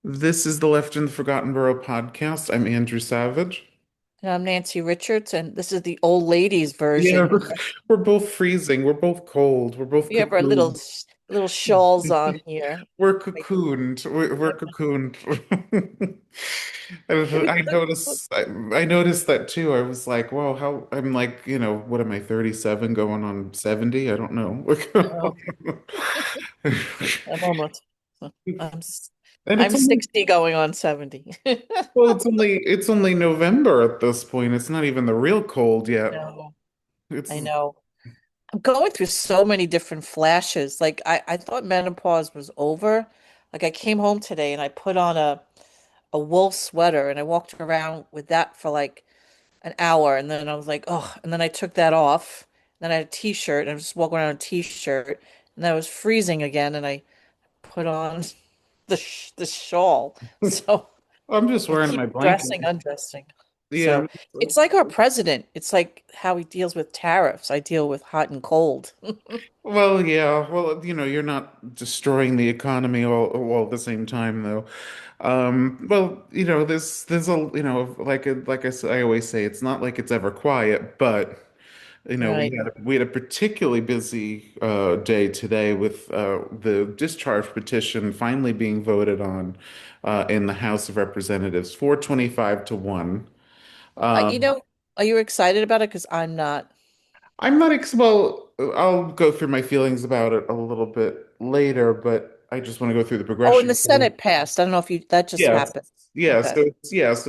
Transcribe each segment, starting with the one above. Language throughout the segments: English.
This is the Left in the Forgotten Borough podcast. I'm Andrew Savage. And I'm Nancy Richards, and this is the old ladies Yeah, version. we're both freezing. We're both cold. We're both We have our little cocooned. little shawls on here. We're Like, cocooned. We're cocooned. yeah, And we I could look. noticed. I noticed that too. I was like, "Whoa, how?" I'm like, what am I? 37, going on 70? I don't know. Oh, I'm almost. I'm s- And it's I'm only 60 going on 70. well, it's only November at this point. It's not even the real cold yet. No, It's I know. I'm going through so many different flashes. Like I thought menopause was over. Like I came home today and I put on a wool sweater and I walked around with that for like an hour, and then I was like, oh, and then I took that off. Then I had a t-shirt, and I was just walking around in a t-shirt, and then I was freezing again, and I put on the shawl. So I'm just I wearing keep my blanket. dressing, undressing. Yeah. So it's like our president. It's like how he deals with tariffs. I deal with hot and cold. Well, yeah. Well, you're not destroying the economy all at the same time, though. Well, there's a, I always say, it's not like it's ever quiet, but we Right. had a particularly busy day today with the discharge petition finally being voted on in the House of Representatives, 425 to 1. I, you Um, know, are you excited about it? Because I'm not. I'm not ex well, I'll go through my feelings about it a little bit later, but I just want to go through the Oh, and progression. the Senate passed. I don't know if you that just Yes. happened. Yeah, Okay. so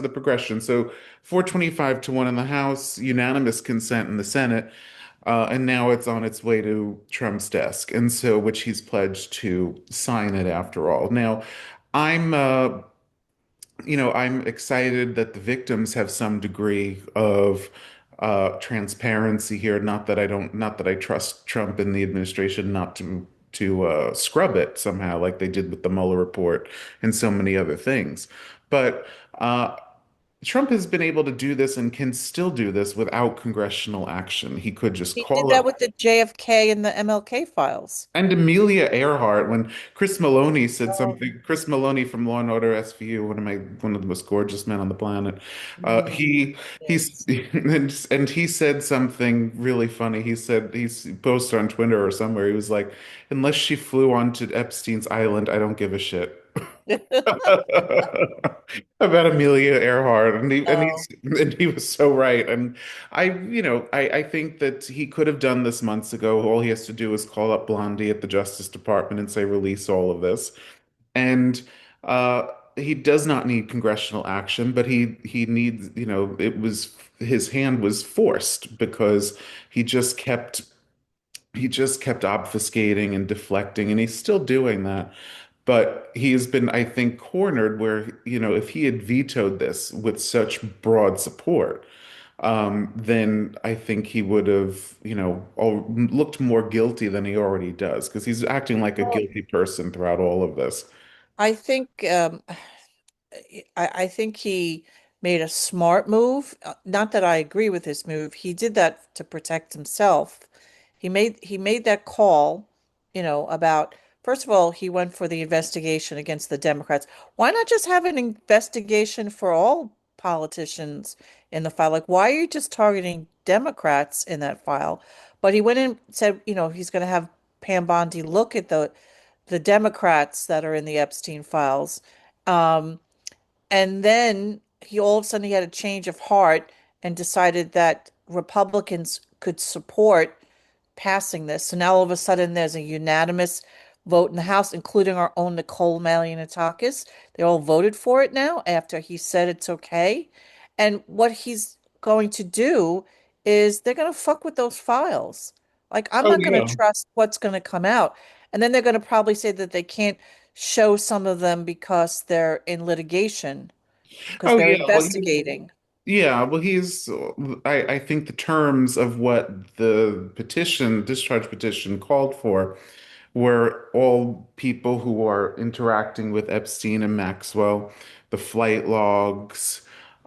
the progression. So 425 to 1 in the House, unanimous consent in the Senate, and now it's on its way to Trump's desk, and so which he's pledged to sign it after all. Now, I'm I'm excited that the victims have some degree of transparency here. Not that I trust Trump and the administration not to scrub it somehow, like they did with the Mueller report and so many other things. But Trump has been able to do this and can still do this without congressional action. He could just He did call that up. with the JFK and the MLK files. And Amelia Earhart, when Chris Maloney said Oh, something, Chris Maloney from Law and Order SVU, one of the most gorgeous men on the planet, mhm. he's Yes. and he said something really funny. He's posted on Twitter or somewhere. He was like, "Unless she flew onto Epstein's island, I don't give a shit." About Amelia Earhart, Oh, and he was so right. And I think that he could have done this months ago. All he has to do is call up Blondie at the Justice Department and say, release all of this. And he does not need congressional action, but he needs, it was his hand was forced because he just kept he just kept obfuscating and deflecting, and he's still doing that. But he has been, I think, cornered where, if he had vetoed this with such broad support, then I think he would have, looked more guilty than he already does, because he's acting like a well, guilty person throughout all of this. I think I think he made a smart move. Not that I agree with his move. He did that to protect himself. He made that call, about first of all, he went for the investigation against the Democrats. Why not just have an investigation for all politicians in the file? Like, why are you just targeting Democrats in that file? But he went in and said, he's going to have Pam Bondi look at the Democrats that are in the Epstein files. Um, and then he all of a sudden he had a change of heart and decided that Republicans could support passing this. So now all of a sudden there's a unanimous vote in the House, including our own Nicole Malliotakis. They all voted for it now after he said it's okay. And what he's going to do is they're going to fuck with those files. Like, I'm Oh not going to yeah. trust what's going to come out. And then they're going to probably say that they can't show some of them because they're in litigation, because Oh they're yeah. investigating. I think the terms of what the discharge petition called for were all people who are interacting with Epstein and Maxwell, the flight logs,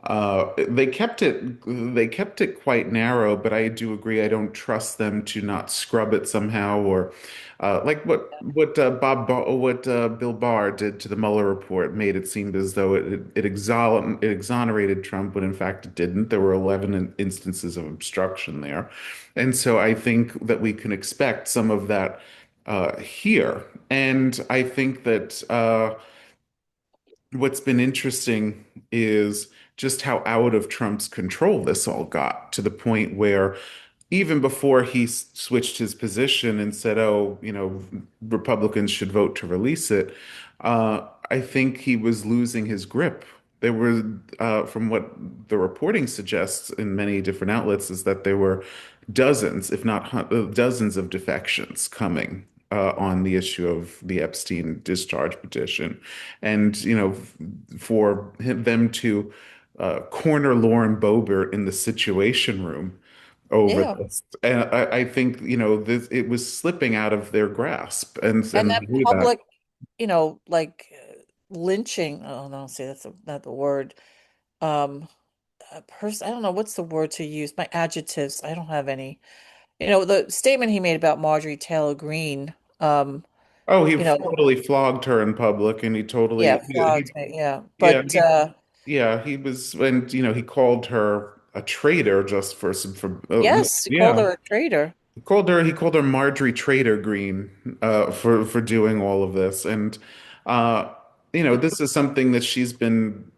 They kept it quite narrow, but I do agree. I don't trust them to not scrub it somehow, or like what Bill Barr did to the Mueller report made it seem as though it exonerated Trump when in fact it didn't. There were 11 instances of obstruction there, and so I think that we can expect some of that here. And I think that what's been interesting is just how out of Trump's control this all got to the point where even before he switched his position and said, "Oh, Republicans should vote to release it," I think he was losing his grip. There were, from what the reporting suggests in many different outlets, is that there were dozens, if not dozens, of defections coming on the issue of the Epstein discharge petition, and for them to corner Lauren Boebert in the Situation Room over Yeah. this. And I think, it was slipping out of their grasp And and that they knew that. public, like lynching, oh no, see that's not the word. Um a person, I don't know what's the word to use. My adjectives, I don't have any. The statement he made about Marjorie Taylor Greene, Oh, he you know, totally flogged her in public and he yeah, totally, flogged me, yeah. yeah, But he was, and, he called her a traitor just for some, for, yes, he called yeah. her a traitor. He called her Marjorie Trader Green for doing all of this, and uh, this is something that she's been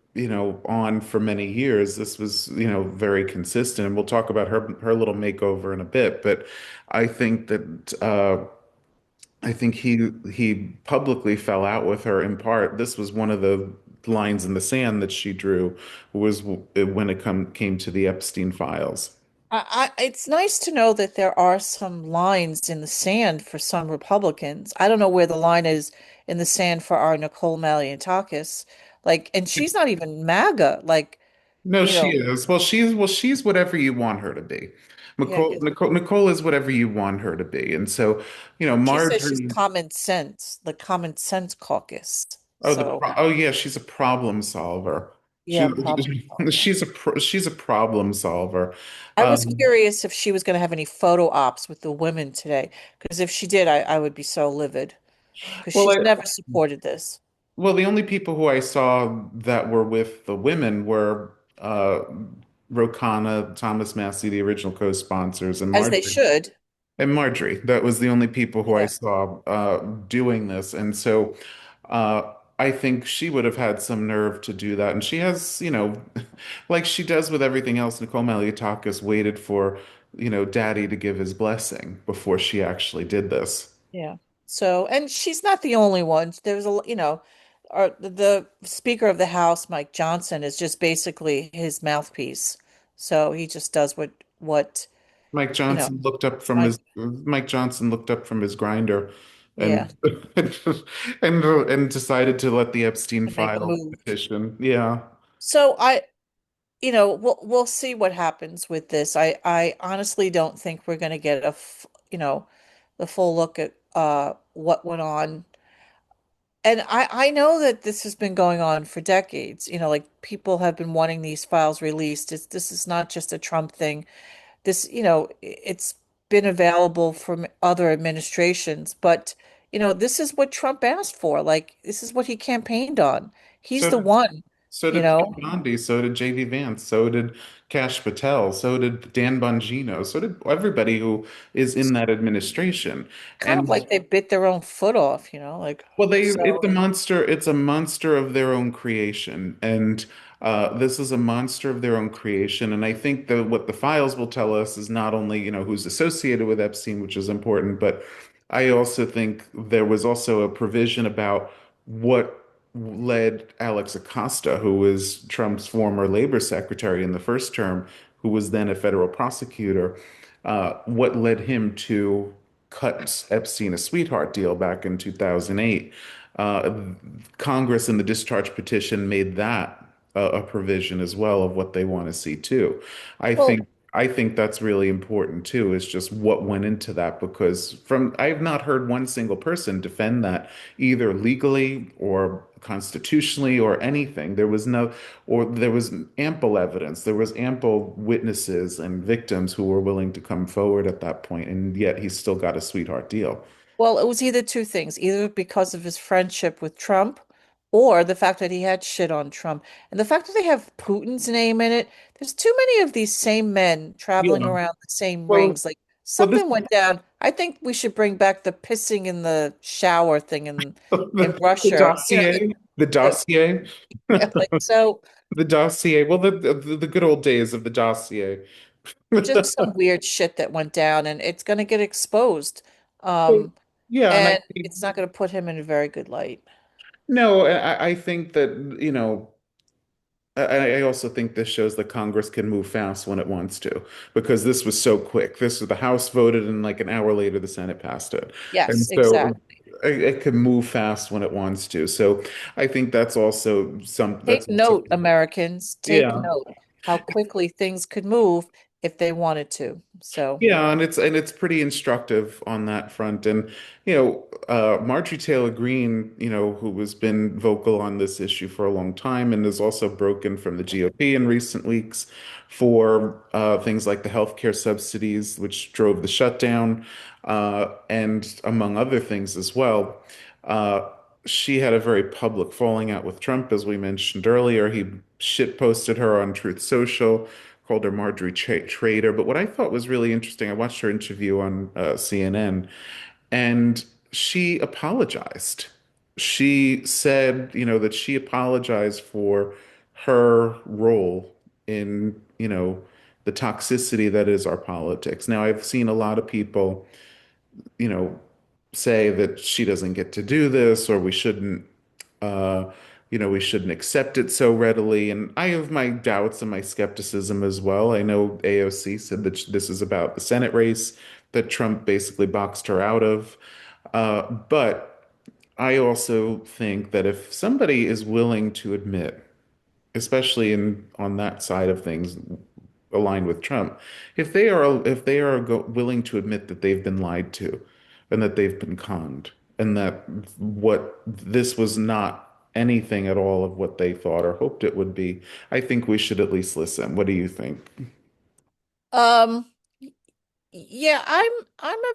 on for many years. This was very consistent, and we'll talk about her little makeover in a bit. But I think that I think he publicly fell out with her in part. This was one of the lines in the sand that she drew was when it came to the Epstein files. It's nice to know that there are some lines in the sand for some Republicans. I don't know where the line is in the sand for our Nicole Malliotakis. Like, and she's not even MAGA. Like, No, you she know, is. Well, she's whatever you want her to be. yeah, Nicole, 'cause Nicole is whatever you want her to be. And so, she says she's Marjorie, common sense, the common sense caucus. So, oh yeah, she's a problem solver. yeah, problem solver. She's a problem solver. I was Um, curious if she was going to have any photo ops with the women today, because if she did, I would be so livid because well, she's never supported this, the only people who I saw that were with the women were Ro Khanna, Thomas Massey, the original co-sponsors, and as they Marjorie. should. And Marjorie, that was the only people who I Yeah. saw doing this. And so I think she would have had some nerve to do that. And she has, like she does with everything else, Nicole Malliotakis waited for, daddy to give his blessing before she actually did this. Yeah. So, and she's not the only one. There's the Speaker of the House, Mike Johnson, is just basically his mouthpiece. So he just does what, you know, Mike, Mike Johnson looked up from his grinder yeah, and and decided to let the Epstein to make a file move. petition. Yeah. So we'll see what happens with this. I honestly don't think we're going to get the full look at what went on. And I know that this has been going on for decades. Like people have been wanting these files released. This is not just a Trump thing. It's been available from other administrations, but this is what Trump asked for. Like this is what he campaigned on. He's So the did one, So you did Ted know, Bundy, so did JD Vance, so did Cash Patel, so did Dan Bongino, so did everybody who is in that administration. kind of And like they bit their own foot off, like well, it's a so. monster. It's a monster of their own creation, and this is a monster of their own creation. And I think that what the files will tell us is not only who's associated with Epstein, which is important, but I also think there was also a provision about what led Alex Acosta, who was Trump's former labor secretary in the first term, who was then a federal prosecutor, what led him to cut Epstein a sweetheart deal back in 2008. Uh, Congress in the discharge petition made that a provision as well of what they want to see too. I Well, think I think that's really important too, is just what went into that because I have not heard one single person defend that either legally or constitutionally or anything. There was ample evidence. There was ample witnesses and victims who were willing to come forward at that point, and yet he still got a sweetheart deal. Well, it was either two things, either because of his friendship with Trump or the fact that he had shit on Trump. And the fact that they have Putin's name in it, there's too many of these same men traveling Yeah. around the same Well, rings. Like well, this something went down. I think we should bring back the pissing in the shower thing in the Russia. dossier, the The, dossier, like so the dossier. Well, the good old days of the dossier. just some weird shit that went down and it's going to get exposed. Um, Yeah, and I and think it's not going to put him in a very good light. no, I think that, I also think this shows that Congress can move fast when it wants to, because this was so quick. This was the House voted, and like an hour later, the Senate passed it, and Yes, so exactly. it can move fast when it wants to. So I think that's Take also note, Americans, take yeah. note how quickly things could move if they wanted to. So, Yeah, and it's pretty instructive on that front. And Marjorie Taylor Greene, who has been vocal on this issue for a long time and has also broken from the GOP in recent weeks for things like the healthcare subsidies, which drove the shutdown, and among other things as well. Uh, she had a very public falling out with Trump, as we mentioned earlier. He shit posted her on Truth Social, called her Marjorie Trader. But what I thought was really interesting, I watched her interview on CNN, and she apologized. She said, that she apologized for her role in, the toxicity that is our politics. Now, I've seen a lot of people, you know, say that she doesn't get to do this or uh, we shouldn't accept it so readily. And I have my doubts and my skepticism as well. I know AOC said that this is about the Senate race that Trump basically boxed her out of. But I also think that if somebody is willing to admit, especially on that side of things, aligned with Trump, if they are willing to admit that they've been lied to and that they've been conned and that what this was not anything at all of what they thought or hoped it would be, I think we should at least listen. What do you think? um, yeah, I'm a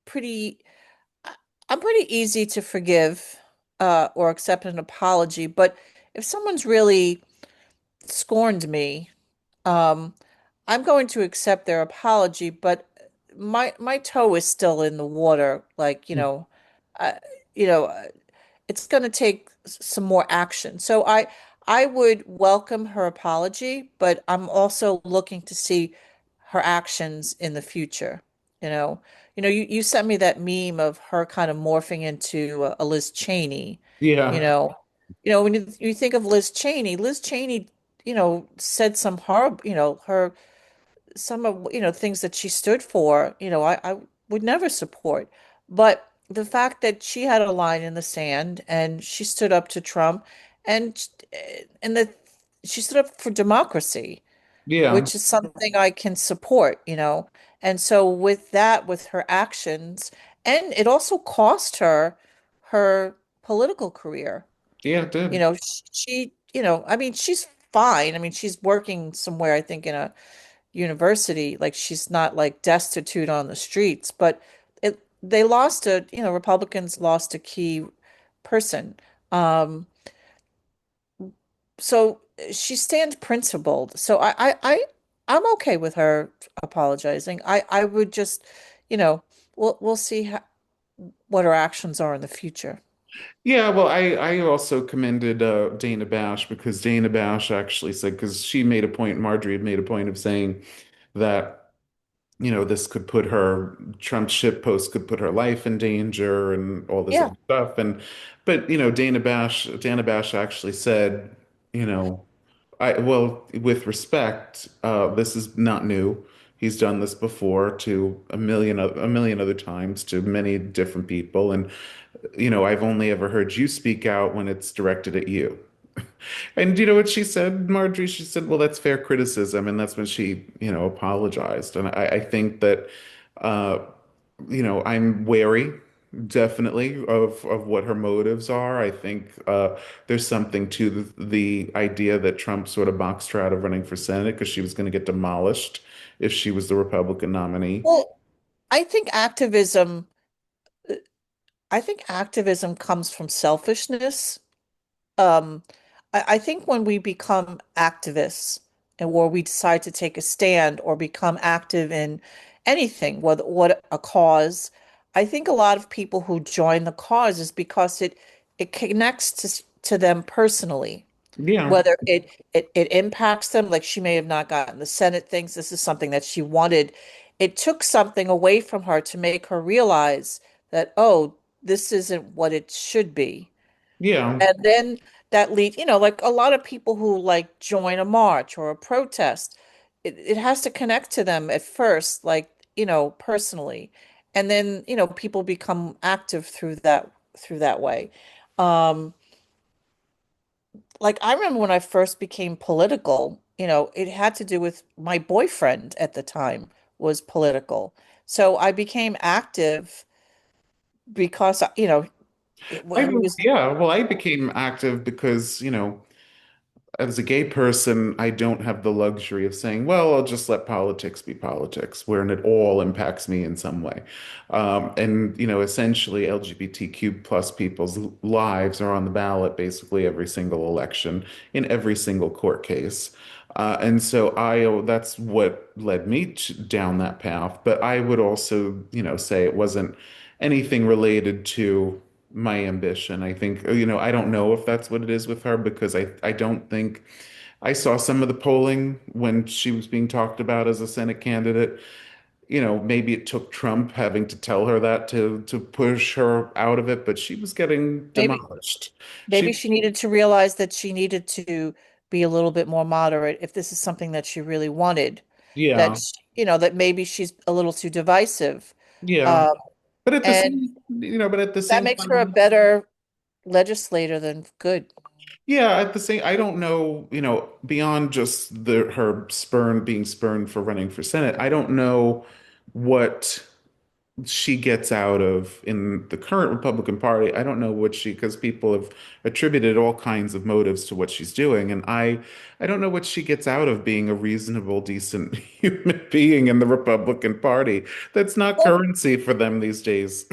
pretty I- I'm pretty easy to forgive or accept an apology, but if someone's really scorned me, um, I'm going to accept their apology, but my toe is still in the water. Like, I, you know, it's going to take some more action. So I would welcome her apology, but I'm also looking to see her actions in the future. You know, you sent me that meme of her kind of morphing into a Liz Cheney. You Yeah, know, when you think of Liz Cheney, said some horrible, her some of things that she stood for, I would never support. But the fact that she had a line in the sand and she stood up to Trump and and the she stood up for democracy, yeah, which is something I can support, And so with that, with her actions, and it also cost her her political career. yeah, it did. I mean, she's fine. I mean, she's working somewhere, I think, in a university, like she's not like destitute on the streets, but they lost Republicans lost a key person. Um, so she stands principled. So I'm okay with her apologizing. I would just, you know, we'll see what her actions are in the future. Yeah, well, I also commended Dana Bash because Dana Bash actually said, because she made a point, Marjorie had made a point of saying that, this could put her, Trump's shit post could put her life in danger and all this Yeah. other stuff. But, Dana Bash actually said, you know, well, with respect, this is not new. He's done this before to a million other times to many different people. And I've only ever heard you speak out when it's directed at you. And you know what she said, Marjorie? She said, well, that's fair criticism. And that's when she, apologized. And I think that, uh, I'm wary, definitely, of what her motives are. I think there's something to the idea that Trump sort of boxed her out of running for Senate because she was going to get demolished if she was the Republican nominee. Well, I think activism, I think activism comes from selfishness. Um, I think when we become activists and where we decide to take a stand or become active in anything, whether what a cause, I think a lot of people who join the cause is because it connects to them personally. Yeah. Whether it impacts them, like she may have not gotten the Senate things. This is something that she wanted. It took something away from her to make her realize that, oh, this isn't what it should be. Yeah. And then that lead, like a lot of people who like join a march or a protest, it has to connect to them at first, like, personally. And then, people become active through that way. Um, like I remember when I first became political, it had to do with my boyfriend at the time was political. So I became active because, he was Yeah, well, I became active because, as a gay person, I don't have the luxury of saying, well, I'll just let politics be politics, wherein it all impacts me in some way. And, essentially LGBTQ plus people's lives are on the ballot basically every single election in every single court case. And so that's what led me down that path. But I would also, say it wasn't anything related to my ambition. I think, I don't know if that's what it is with her because I don't think I saw some of the polling when she was being talked about as a Senate candidate. Maybe it took Trump having to tell her that to push her out of it, but she was getting maybe demolished. maybe She, she needed to realize that she needed to be a little bit more moderate if this is something that she really wanted. That yeah, that maybe she's a little too divisive. yeah. Um, and But at the that same makes her a time, better legislator than good. yeah, at the same, I don't know, beyond just her being spurned for running for Senate, I don't know what she gets out of in the current Republican Party. I don't know what because people have attributed all kinds of motives to what she's doing, and I don't know what she gets out of being a reasonable, decent human being in the Republican Party. That's not Well, currency for them these days.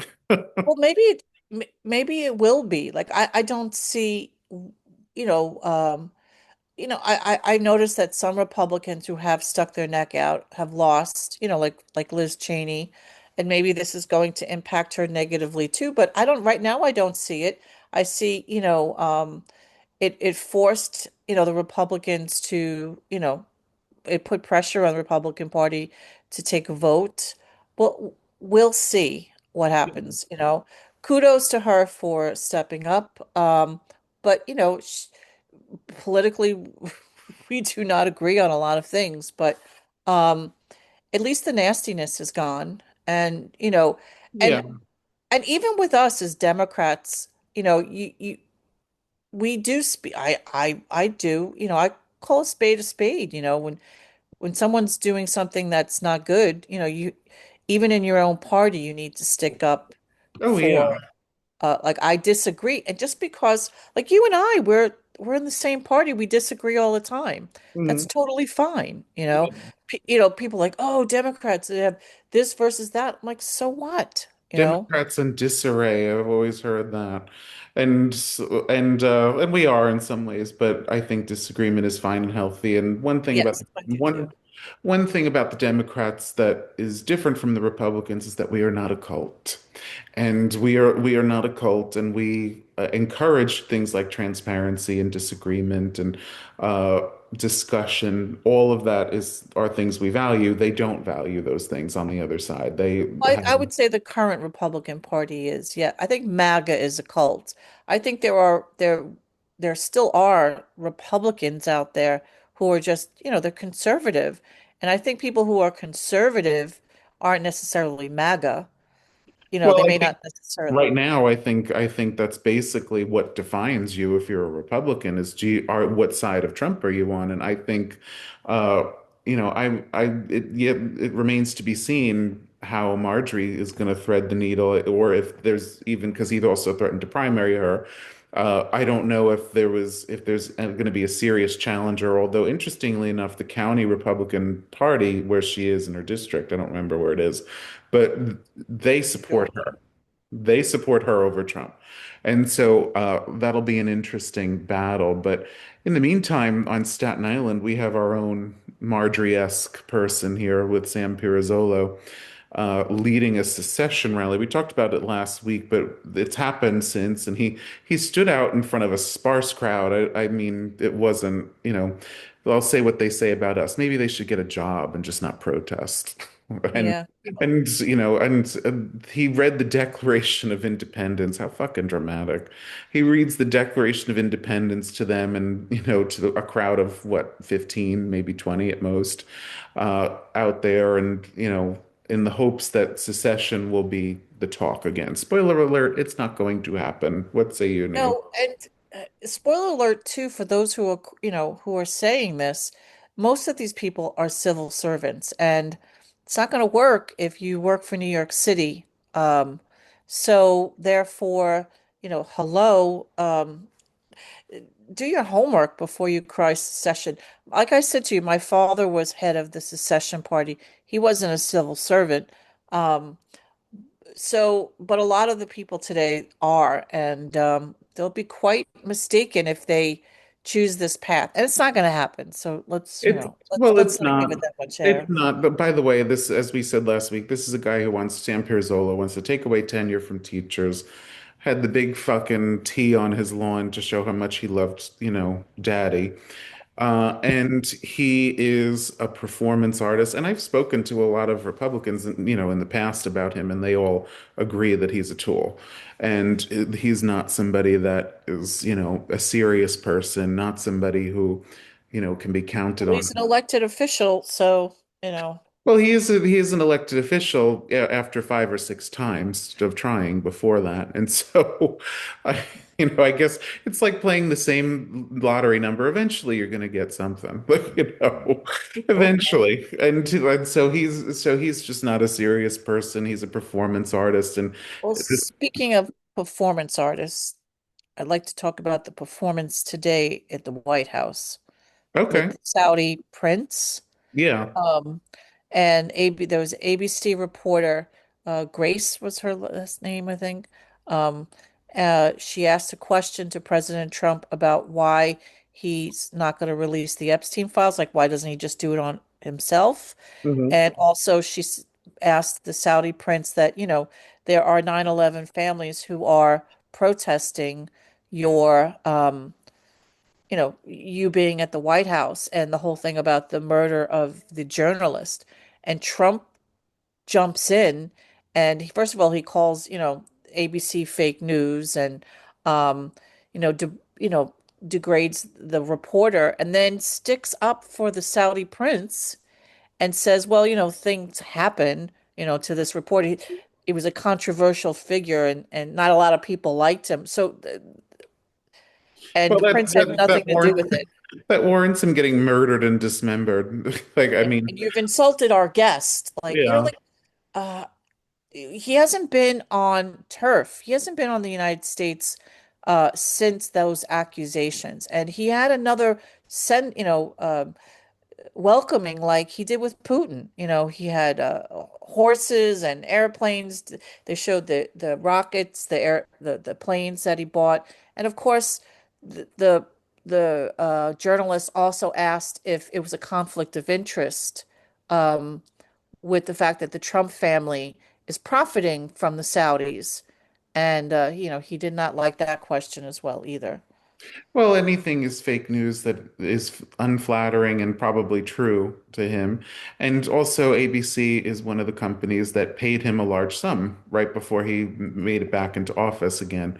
maybe it will be. Like I don't see, you know, um, I noticed that some Republicans who have stuck their neck out have lost, like Liz Cheney, and maybe this is going to impact her negatively too. But right now I don't see it. I see, it forced, the Republicans to, it put pressure on the Republican Party to take a vote. Well, we'll see what happens, Kudos to her for stepping up. But, politically, we do not agree on a lot of things, but um, at least the nastiness is gone. And, Yeah. and and even with us as Democrats, we do speak. I do. I call a spade. When someone's doing something that's not good, you even in your own party, you need to stick up Oh for. yeah. Like I disagree, and just because, like you and I, we're in the same party, we disagree all the time. That's Mhm. totally fine. People like, oh, Democrats, they have this versus that. I'm like, so what? Democrats in disarray. I've always heard that. And we are in some ways, but I think disagreement is fine and healthy. And Yes, I do too. one thing about the Democrats that is different from the Republicans is that we are not a cult. And we are not a cult, and we encourage things like transparency and disagreement and uh, discussion. All of that are things we value. They don't value those things on the other side. They I have would say the current Republican Party is, yeah. I think MAGA is a cult. I think there still are Republicans out there who are just, they're conservative. And I think people who are conservative aren't necessarily MAGA. they Well, I may think not necessarily. right now, I think that's basically what defines you if you're a Republican is what side of Trump are you on? And I think, uh, yeah, it remains to be seen how Marjorie is going to thread the needle, or if there's even because he also threatened to primary her. I don't know if there's going to be a serious challenger. Although interestingly enough, the county Republican Party where she is in her district, I don't remember where it is, but they support Sure. her. They support her over Trump. And so that'll be an interesting battle. But in the meantime, on Staten Island, we have our own Marjorie-esque person here with Sam Pirozzolo leading a secession rally. We talked about it last week, but it's happened since. And he stood out in front of a sparse crowd. I mean, it wasn't, I'll say what they say about us. Maybe they should get a job and just not protest. And Yeah. and he read the Declaration of Independence. How fucking dramatic. He reads the Declaration of Independence to them and, to a crowd of what, 15, maybe 20 at most, out there and, in the hopes that secession will be the talk again. Spoiler alert, it's not going to happen. What say you, Neil? No, and spoiler alert too for those who are saying this, most of these people are civil servants, and it's not going to work if you work for New York City. Um, so therefore, hello, do your homework before you cry secession. Like I said to you, my father was head of the secession party. He wasn't a civil servant. Um, but a lot of the people today are, and they'll be quite mistaken if they choose this path. And it's not going to happen. So let's, It's let's well, let's it's not give not. it that much It's air. not. But by the way, this, as we said last week, this is a guy who wants Sam Pirzolo wants to take away tenure from teachers. Had the big fucking T on his lawn to show how much he loved, Daddy. And he is a performance artist. And I've spoken to a lot of Republicans, in the past about him, and they all agree that he's a tool. And he's not somebody that is, a serious person, not somebody who, can be counted Well, on. he's an elected official, so, you know, Well, he is an elected official after 5 or 6 times of trying before that, and so I, I guess it's like playing the same lottery number. Eventually, you're going to get something, okay. eventually. And so he's just not a serious person. He's a performance artist, and Well, speaking of performance artists, I'd like to talk about the performance today at the White House with okay, the Saudi prince. yeah, Um, and there was an ABC reporter, Grace was her last name, I think. Um, she asked a question to President Trump about why he's not going to release the Epstein files. Like, why doesn't he just do it on himself? hmm. And also, asked the Saudi prince that, there are 9/11 families who are protesting your, you being at the White House and the whole thing about the murder of the journalist. And Trump jumps in and first of all, he calls, ABC fake news and, um, you know, de you know, degrades the reporter and then sticks up for the Saudi prince and says, well, things happen, to this reporter. He was a controversial figure and not a lot of people liked him. So, and Well, the prince had nothing to do with it. that warrants him getting murdered and dismembered. Like, I And, mean, and you've insulted our guest. Like, yeah. uh, he hasn't been on turf. He hasn't been on the United States since those accusations. And he had another welcoming like he did with Putin. He had horses and airplanes. They showed the rockets, the planes that he bought, and of course, the journalist also asked if it was a conflict of interest um, with the fact that the Trump family is profiting from the Saudis, and he did not like that question as well either. Well, anything is fake news that is unflattering and probably true to him. And also, ABC is one of the companies that paid him a large sum right before he made it back into office again,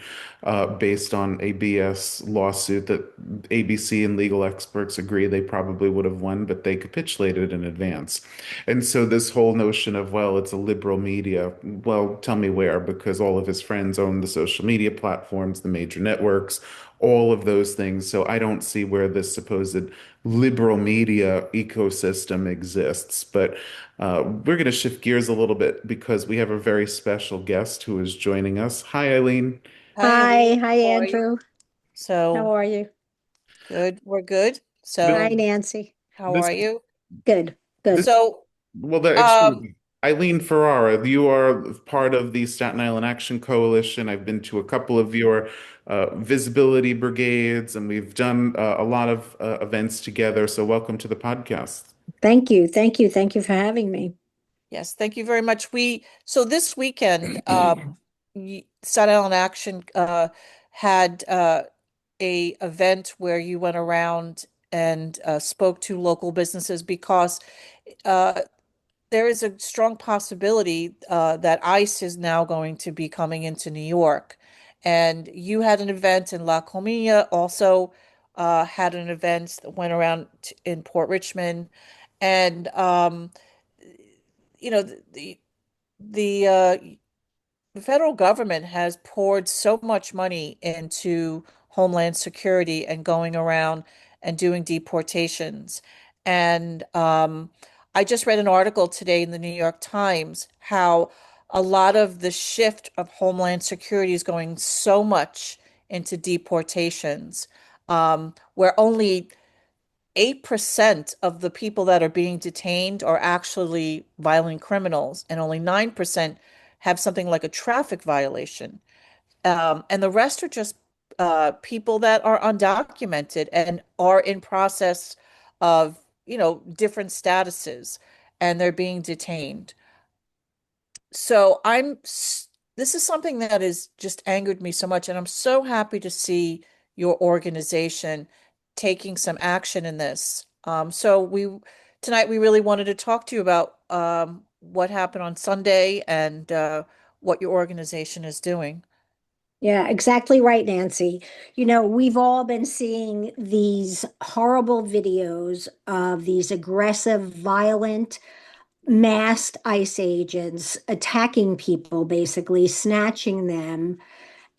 based on a BS lawsuit that ABC and legal experts agree they probably would have won, but they capitulated in advance. And so, this whole notion of, well, it's a liberal media, well, tell me where, because all of his friends own the social media platforms, the major networks, all of those things. So I don't see where this supposed liberal media ecosystem exists. But we're going to shift gears a little bit because we have a very special guest who is joining us. Hi, Eileen. Hi, Hi, Aileen. hi How are you? Andrew. How So are you? good. We're good. This, Hi So Nancy. how this, are you? Good, good. this, So, well, it's um, Eileen Ferrara. You are part of the Staten Island Action Coalition. I've been to a couple of your visibility brigades, and we've done a lot of events together. So welcome to the podcast. Thank you. Thank you. Thank you for having me. yes, thank you very much. So this weekend, Staten Island Action had a event where you went around and spoke to local businesses because uh, there is a strong possibility that ICE is now going to be coming into New York. And you had an event in La Comina, also had an event that went around in Port Richmond. And, you know, the the federal government has poured so much money into Homeland Security and going around and doing deportations. And I just read an article today in the New York Times how a lot of the shift of Homeland Security is going so much into deportations, where only 8% of the people that are being detained are actually violent criminals, and only 9% have something like a traffic violation. And the rest are just people that are undocumented and are in process of, different statuses, and they're being detained. So this is something that has just angered me so much, and I'm so happy to see your organization taking some action in this. So tonight we really wanted to talk to you about what happened on Sunday and what your organization is doing. Yeah, exactly right, Nancy. We've all been seeing these horrible videos of these aggressive, violent, masked ICE agents attacking people, basically snatching them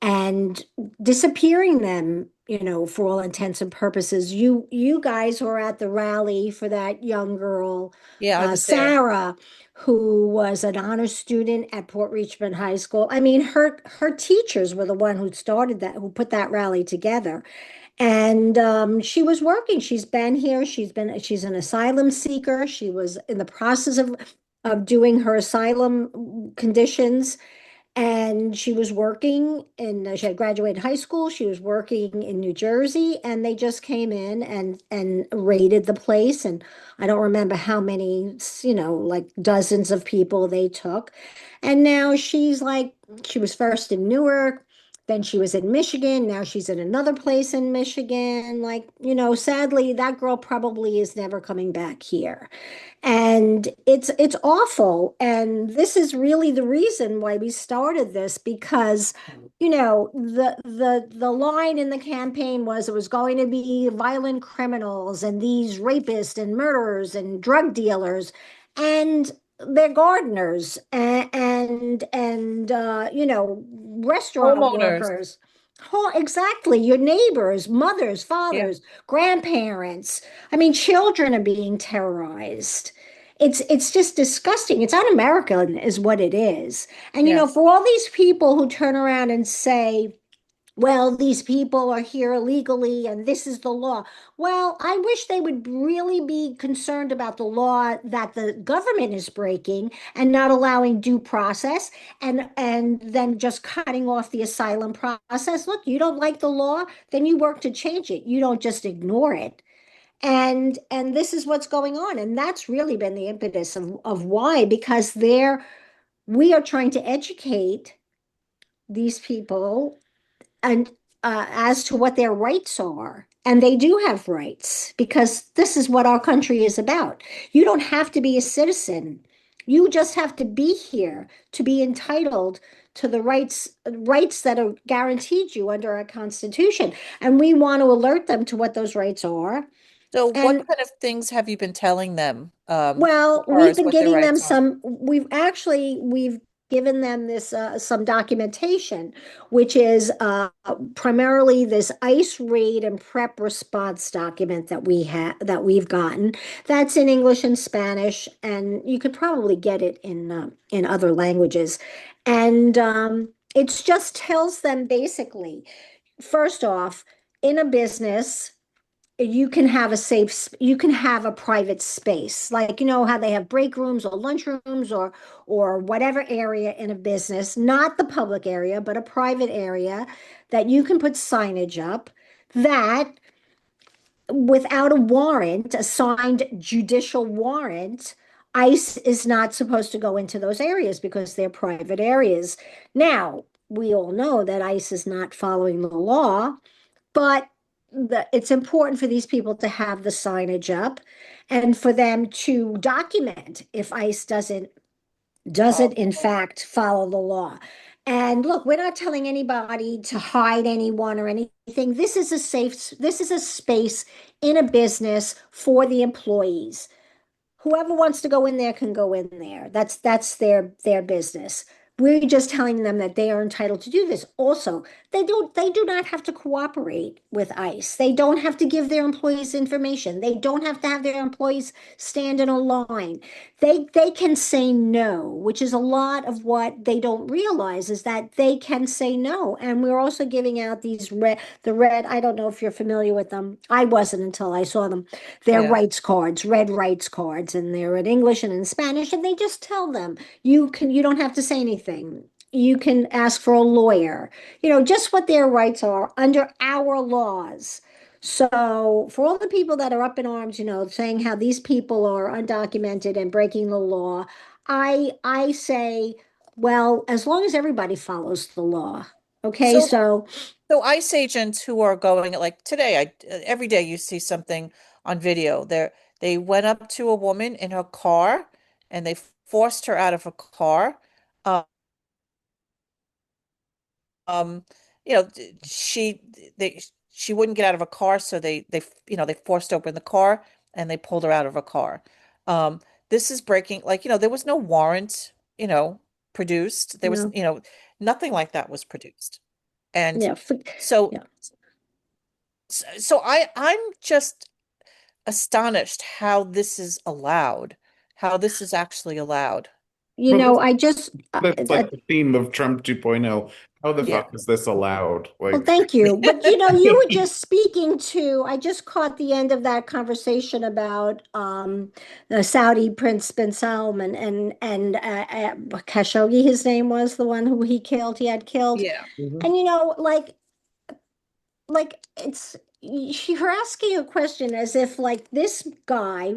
and disappearing them, for all intents and purposes. You guys were at the rally for that young girl, Yeah, I was there. Sarah, who was an honor student at Port Richmond High School. I mean, her teachers were the one who started that, who put that rally together. And she was working. She's been here. She's an asylum seeker. She was in the process of doing her asylum conditions, and she was working she had graduated high school. She was working in New Jersey, and they just came in and raided the place. And I don't remember how many, like dozens of people they took. And now she was first in Newark, then she was in Michigan, now she's in another place in Michigan. Like, sadly, that girl probably is never coming back here. And it's awful. And this is really the reason why we started this, because the line in the campaign was it was going to be violent criminals and these rapists and murderers and drug dealers, and they're gardeners and restaurant Homeowners. workers. Exactly, your neighbors, mothers, Yeah. fathers, grandparents. I mean, children are being terrorized. It's just disgusting. It's un-American is what it is. And Yes. for all these people who turn around and say, well, these people are here illegally and this is the law. Well, I wish they would really be concerned about the law that the government is breaking and not allowing due process, and then just cutting off the asylum process. Look, you don't like the law, then you work to change it. You don't just ignore it. And this is what's going on. And that's really been the impetus of why, because we are trying to educate these people and as to what their rights are. And they do have rights because this is what our country is about. You don't have to be a citizen. You just have to be here to be entitled to the rights that are guaranteed you under our Constitution. And we want to alert them to what those rights are. So what And kind of things have you been telling them, as well, far we've as been what their getting them rights are? some, we've given them this some documentation, which is primarily this ICE raid and prep response document that we've gotten. That's in English and Spanish, and you could probably get it in other languages. And it just tells them basically, first off, in a business you can have a private space, like you know how they have break rooms or lunch rooms or whatever area in a business, not the public area but a private area, that you can put signage up that without a warrant, a signed judicial warrant, ICE is not supposed to go into those areas because they're private areas. Now we all know that ICE is not following the law, but it's important for these people to have the signage up and for them to document if ICE doesn't Follow in the law. fact follow the law. And look, we're not telling anybody to hide anyone or anything. This is a space in a business for the employees. Whoever wants to go in there can go in there. That's their business. We're just telling them that they are entitled to do this. Also, they do not have to cooperate with ICE. They don't have to give their employees information. They don't have to have their employees stand in a line. They can say no, which is a lot of what they don't realize is that they can say no. And we're also giving out the red, I don't know if you're familiar with them. I wasn't until I saw them. They're Yeah. rights cards, red rights cards, and they're in English and in Spanish, and they just tell them you don't have to say anything. You can ask for a lawyer, just what their rights are under our laws. So for all the people that are up in arms, saying how these people are undocumented and breaking the law, I say, well, as long as everybody follows the law. Okay, So so so ICE agents who are going like today, every day you see something on video. They went up to a woman in her car and they forced her out of her car. Um, um, she wouldn't get out of her car, so they forced open the car and they pulled her out of her car. Um, this is breaking, there was no warrant, produced. There was, no, nothing like that was produced. And yeah, so yeah. so I'm just astonished how this is allowed, how this is actually allowed. Well, this, I just that's like the theme of Trump 2.0. How the Yeah. fuck is this allowed? well, Like, thank you. But you were just speaking to, I just caught the end of that conversation about the Saudi Prince bin Salman and Khashoggi, his name was the one who he had killed. Yeah. Mhm. And like you're asking a question as if like this guy,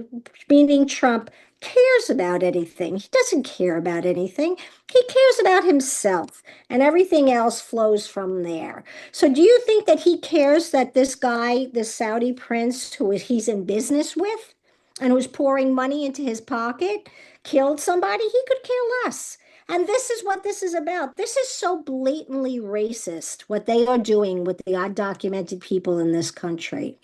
meaning Trump, cares about anything. He doesn't care about anything. He cares about himself, and everything else flows from there. So do you think that he cares that this guy, this Saudi prince who he's in business with and who's pouring money into his pocket, killed somebody? He could care less. And this is what this is about. This is so blatantly racist, what they are doing with the undocumented people in this country.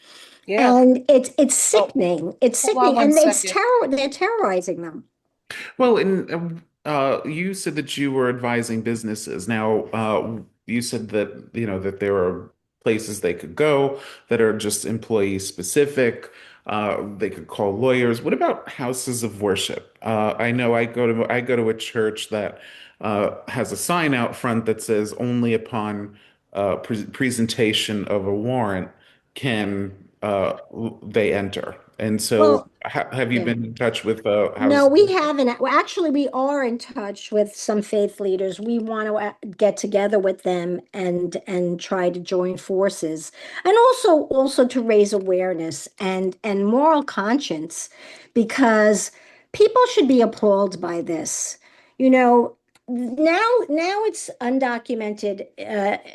Yeah. And it's Oh, sickening. It's hold on sickening. one And second. they're terrorizing them. Well, and you said that you were advising businesses. Now, you said that that there are places they could go that are just employee specific. They could call lawyers. What about houses of worship? I know I go to a church that has a sign out front that says only upon presentation of a warrant can they enter. And so, Well, have you yeah. been in touch with No, houses? we haven't. Well, actually, we are in touch with some faith leaders. We want to get together with them and try to join forces, and also to raise awareness and moral conscience, because people should be appalled by this. You know, now it's undocumented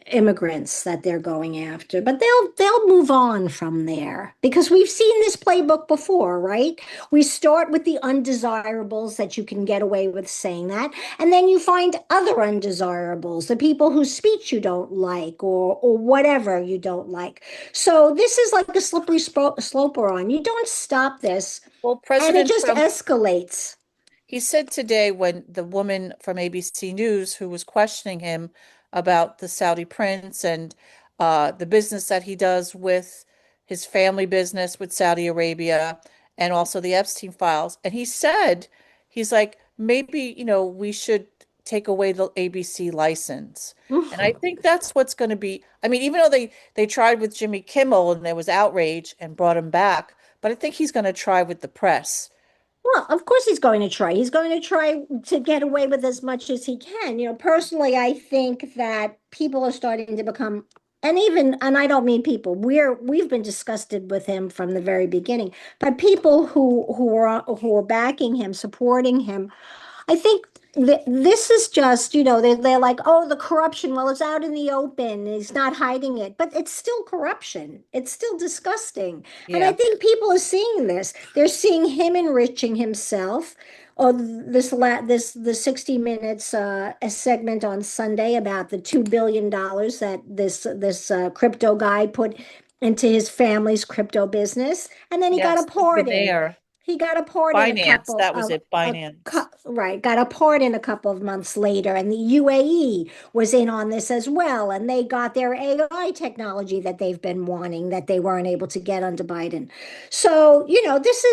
immigrants that they're going after, but they'll move on from there because we've seen this playbook before, right? We start with the undesirables that you can get away with saying that, and then you find other undesirables, the people whose speech you don't like or whatever you don't like. So this is like a slippery slope we're on. You don't stop this, Well, and it President just Trump, escalates. he said today when the woman from ABC News who was questioning him about the Saudi prince and the business that he does with his family business with Saudi Arabia and also the Epstein files, and he said, he's like, maybe, we should take away the ABC license. And I think that's what's going to be. I mean, even though they tried with Jimmy Kimmel and there was outrage and brought him back, but I think he's going to try with the press. Well, of course he's going to try. He's going to try to get away with as much as he can. Personally, I think that people are starting to become, and I don't mean people. We've been disgusted with him from the very beginning. But people who are backing him, supporting him, I think this is just, they're like, oh, the corruption. Well, it's out in the open. He's not hiding it, but it's still corruption. It's still disgusting. And I Yeah. think people are seeing this. They're seeing him enriching himself. Or the 60 Minutes a segment on Sunday about the $2 billion that this crypto guy put into his family's crypto business, and then he got a Yes, part in. Billionaire. He got a part in a Finance. couple That was of it. Finance. right, got a part in a couple of months later, and the UAE was in on this as well, and they got their AI technology that they've been wanting that they weren't able to get under Biden. So, this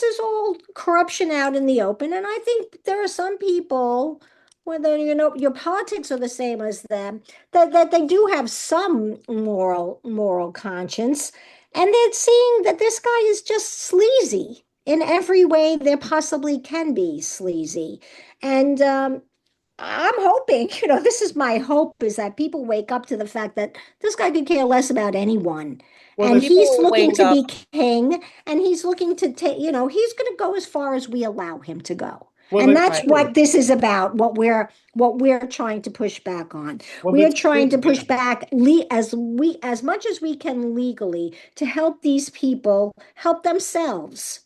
is all corruption out in the open, and I think there are some people, whether your politics are the same as them, that they do have some moral conscience, and they're seeing that this guy is just sleazy in every way there possibly can be sleazy. And I'm hoping, this is my hope, is that people wake up to the fact that this guy could care less about anyone. Well, And People he's will looking wake to up. be king, and he's looking to take, he's going to go as far as we allow him to go. And that's that's Right. what true. this is about, what we're trying to push back on. Well, We are that's trying to true. push back as much as we can legally to help these people help themselves.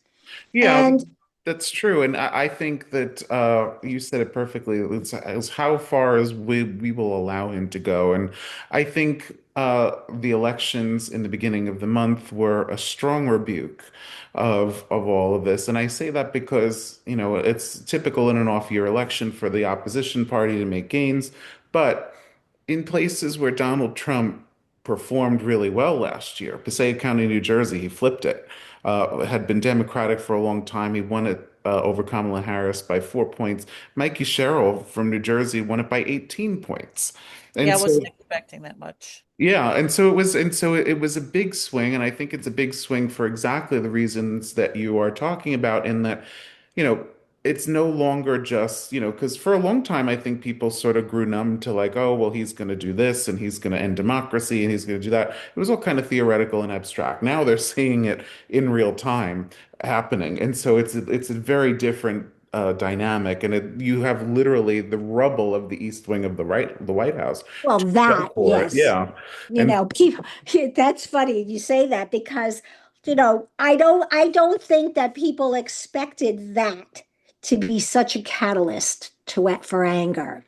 Yeah, And that's true. And I think that you said it perfectly. It's how far as we will allow him to go. And I think the elections in the beginning of the month were a strong rebuke of all of this. And I say that because, it's typical in an off-year election for the opposition party to make gains. But in places where Donald Trump performed really well last year, Passaic County, New Jersey, he flipped it. Had been Democratic for a long time. He won it over Kamala Harris by 4 points. Mikey Sherrill from New Jersey won it by 18 points. Yeah, And I wasn't so expecting that much. yeah, and so it was a big swing, and I think it's a big swing for exactly the reasons that you are talking about, in that, you know, it's no longer just, because for a long time I think people sort of grew numb to like, oh, well, he's going to do this and he's going to end democracy and he's going to do that. It was all kind of theoretical and abstract. Now they're seeing it in real time happening, and so it's a very different dynamic, and you have literally the rubble of the East Wing of the White House well, to show that, for it. yes. Yeah. And People, that's funny you say that because, I don't think that people expected that to be such a catalyst for anger.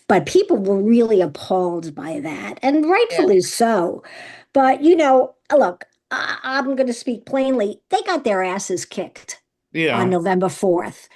But people were really appalled by that, and Yeah. rightfully so. But, look, I'm going to speak plainly. They got their asses kicked on yeah, November 4th.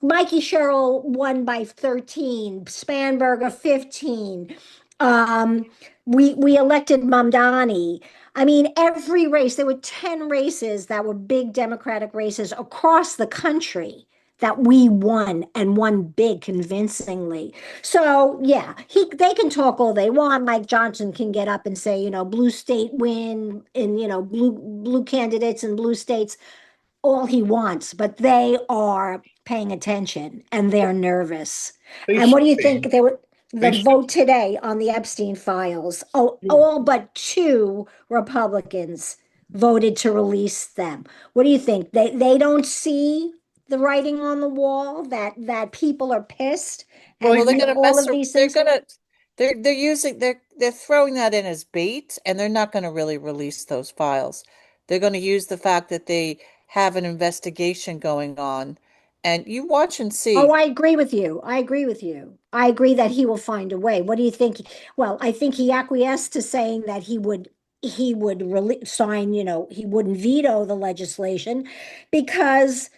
Mikey Sherrill won by 13, Spanberger 15. Um, we elected Mamdani. I mean, every race, there were 10 races that were big Democratic races across the country that we won and won big convincingly. So yeah, they can talk all they want. Mike Johnson can get up and say, blue state win and blue candidates in blue states all he wants, but they are paying attention and they're nervous. they And what should do you be. think they were the They should. vote today on the Epstein files? Oh, all but two Republicans voted to release them. What do you think? They don't see the writing on the wall that people are pissed Well, Well, and they're and gonna all mess. of these They're things. gonna. They're using. They're throwing that in as bait, and they're not going to really release those files. They're going to use the fact that they have an investigation going on, and you watch and Oh, see. I agree with you. I agree with you. I agree that he will find a way. What do you think? Well, I think he acquiesced to saying that he would really sign, he wouldn't veto the legislation because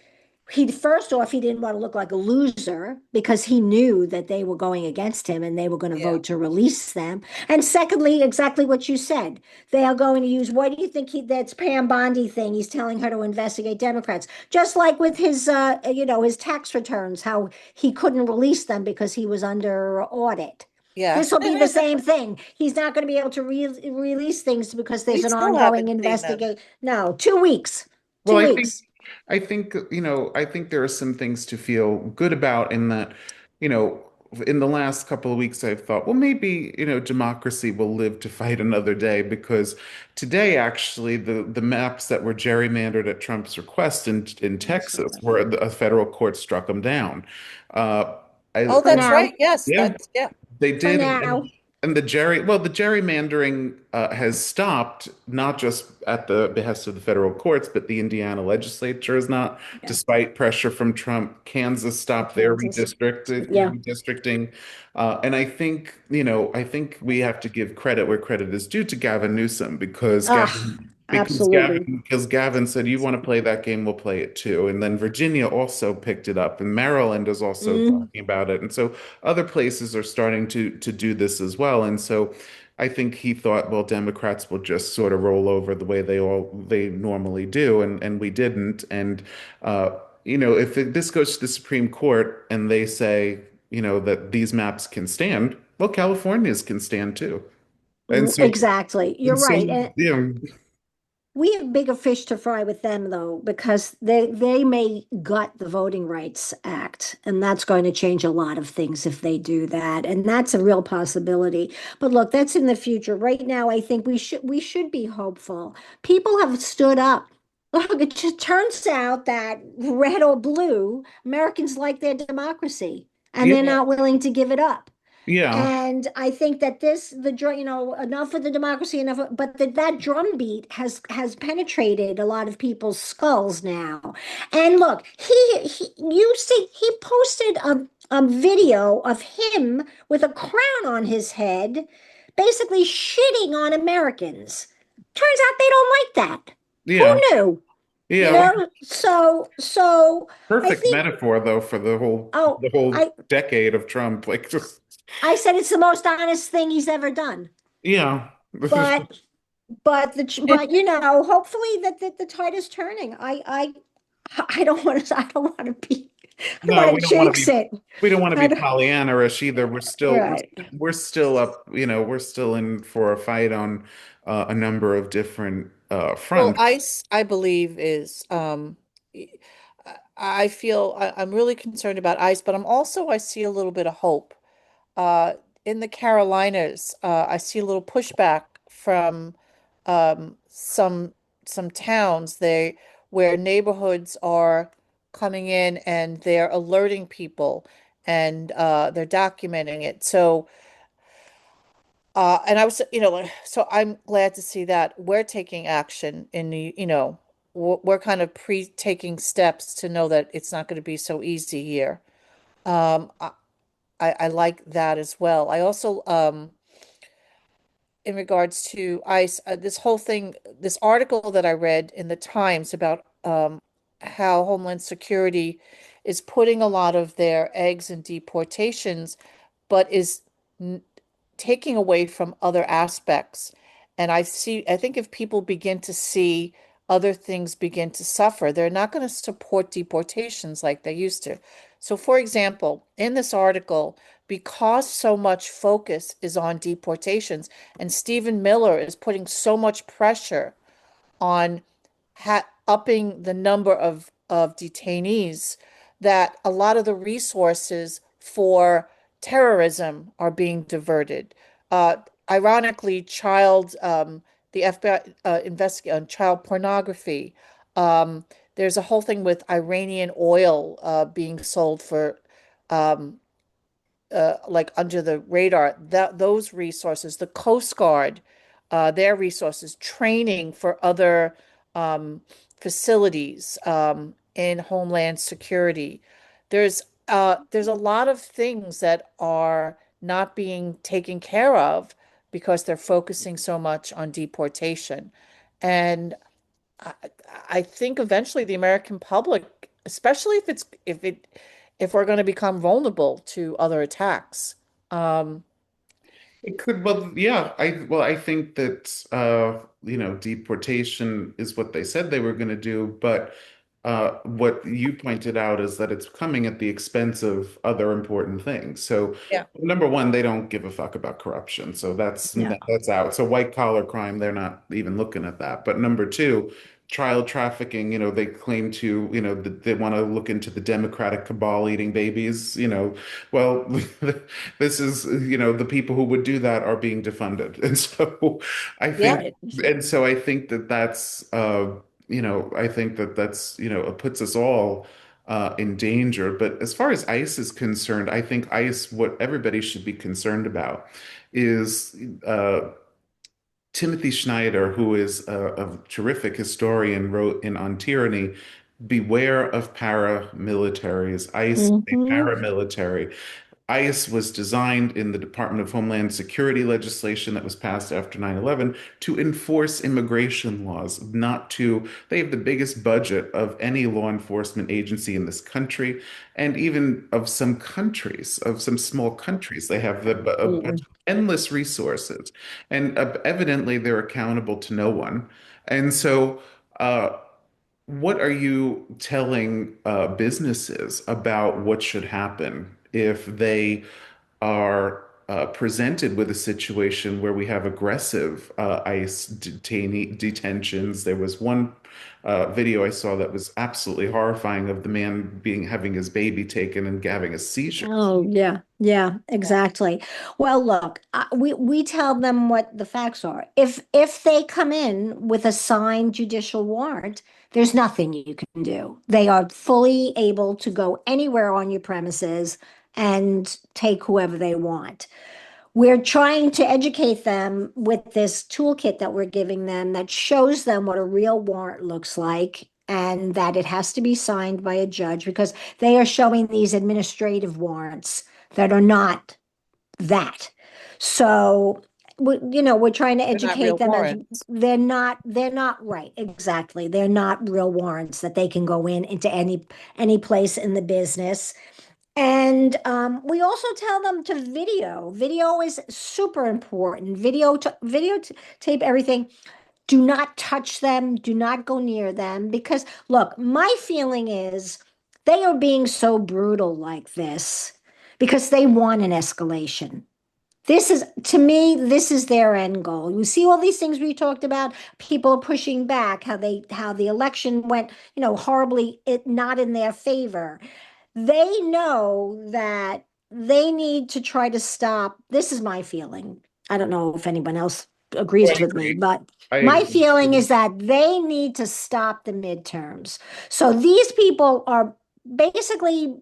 he first off, he didn't want to look like a loser because he knew that they were going against him and they were going to Yeah. vote to release them. And secondly, exactly what you said, they are going to use, what do you think that's Pam Bondi thing? He's telling her to investigate Democrats, just like with his tax returns, how he couldn't release them because he was under audit. Yeah. This will be the same thing. He's not going to be able to release things because there's We an still ongoing haven't seen them. investigation. No, 2 weeks. well, Two I think weeks. I think, I think there are some things to feel good about in that, you know, in the last couple of weeks, I've thought, well, maybe, democracy will live to fight another day because today, actually, the maps that were gerrymandered at Trump's request in Texas, Absolutely. where a federal court struck them down. Uh, I, Oh, For that's now. right. Yes, yeah, that's yeah. they For did, now. and the gerrymandering has stopped, not just at the behest of the federal courts, but the Indiana legislature has not, Yeah. despite pressure from Trump. Kansas stopped their Kansas. Yeah. redistricting, and I think we have to give credit where credit is due to Gavin Newsom Ah, absolutely. Because Gavin said, you want to play that game, we'll play it too. And then Virginia also picked it up, and Maryland is also Mm. talking about it. And so other places are starting to do this as well. And so I think he thought, well, Democrats will just sort of roll over the way they normally do, and we didn't. And if this goes to the Supreme Court and they say, that these maps can stand, well, California's can stand too. And so Exactly. You're and so, right. And we have bigger fish to fry with them, though, because they may gut the Voting Rights Act, and that's going to change a lot of things if they do that, and that's a real possibility. But look, that's in the future. Right now, I think we should be hopeful. People have stood up. Look, it just turns out that red or blue, Americans like their democracy, and they're yeah, not willing to give it up. yeah, And I think that enough of the democracy, but that drumbeat has penetrated a lot of people's skulls now. And look, you see, he posted a video of him with a crown on his head, basically shitting on Americans. Turns out they don't like that. Who yeah, knew? You yeah. know? So I Perfect think, metaphor though for the whole oh, the whole I decade of Trump. Like just I said it's the most honest thing he's ever done. yeah. But hopefully that the tide is turning. I don't want to. I don't No, want to jinx it. we don't want to I be don't, Pollyanna-ish either. right. We're still up, we're still in for a fight on a number of different Well, fronts. ICE, I believe, is I feel I'm really concerned about ICE, but I see a little bit of hope. Uh, in the Carolinas, I see a little pushback from some towns where neighborhoods are coming in and they're alerting people and they're documenting it. So and I was, so I'm glad to see that we're taking action in the, we're kind of pre-taking steps to know that it's not going to be so easy here. Um, I, I like that as well. I also, in regards to ICE, this whole thing, this article that I read in the Times about how Homeland Security is putting a lot of their eggs in deportations, but is taking away from other aspects. And I think if people begin to see other things begin to suffer, they're not going to support deportations like they used to. So, for example, in this article, because so much focus is on deportations, and Stephen Miller is putting so much pressure on upping the number of detainees that a lot of the resources for terrorism are being diverted. Uh, Ironically, the FBI investigate on child pornography, um, there's a whole thing with Iranian oil being sold for um, like under the radar. That those resources, the Coast Guard, their resources, training for other um, facilities in Homeland Security. There's a lot of things that are not being taken care of because they're focusing so much on deportation. And I, I think eventually the American public, especially if we're going to become vulnerable to other attacks. Um, It could, well, yeah, I think that deportation is what they said they were going to do, but what you pointed out is that it's coming at the expense of other important things. So, yeah, number one, they don't give a fuck about corruption, so Yeah. that's out. So, white collar crime, they're not even looking at that. But number two, child trafficking, they claim to, that they want to look into the Democratic cabal eating babies, well, this is, the people who would do that are being defunded. And so I yeah, think, and so I think that I think that it puts us all in danger. But as far as ICE is concerned, I think ICE, what everybody should be concerned about is Timothy Schneider, who is a terrific historian, wrote in On Tyranny, beware of paramilitaries. ICE is a Hmm. paramilitary. ICE was designed in the Department of Homeland Security legislation that was passed after 9/11 to enforce immigration laws, not to, they have the biggest budget of any law enforcement agency in this country, and even of some countries, of some small countries. They have a bunch Absolutely. of endless resources, and evidently they're accountable to no one. And so, uh, what are you telling businesses about what should happen if they are presented with a situation where we have aggressive ICE detentions? There was one video I saw that was absolutely horrifying of the man being having his baby taken and having a seizure. Oh, yeah. Yeah, yeah, exactly. Well, look, we tell them what the facts are. If they come in with a signed judicial warrant, there's nothing you can do. They are fully able to go anywhere on your premises and take whoever they want. We're trying to educate them with this toolkit that we're giving them that shows them what a real warrant looks like and that it has to be signed by a judge because they are showing these administrative warrants that are not that. So, we're trying to they're not educate real them as warrants. they're not right. Exactly. They're not real warrants that they can go into any place in the business. And we also tell them to video. Video is super important. Tape everything. Do not touch them. Do not go near them. Because look, my feeling is they are being so brutal like this because they want an escalation. To me, this is their end goal. You see all these things we talked about, people pushing back, how the election went, horribly, not in their favor. They know that they need to try to stop. This is my feeling. I don't know if anyone else Oh, I agrees with me, agree. but I my agree. feeling is that they need to stop the midterms. So these people are basically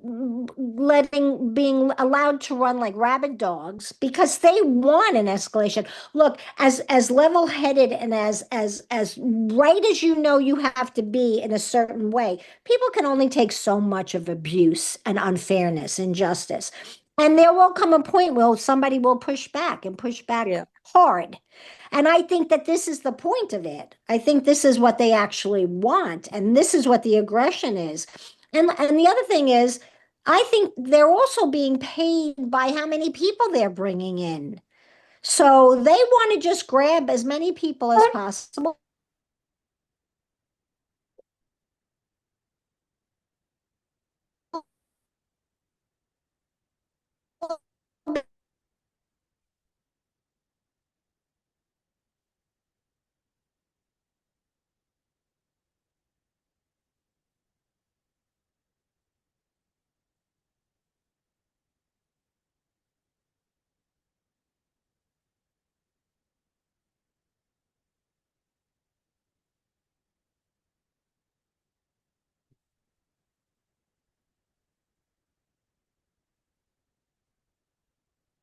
being allowed to run like rabid dogs because they want an escalation. Look, as level-headed and as right as you have to be in a certain way, people can only take so much of abuse and unfairness, injustice. And there will come a point where somebody will push back and push back Yeah. hard. And I think that this is the point of it. I think this is what they actually want, and this is what the aggression is. And the other thing is, I think they're also being paid by how many people they're bringing in. So they want to just grab as many people as possible.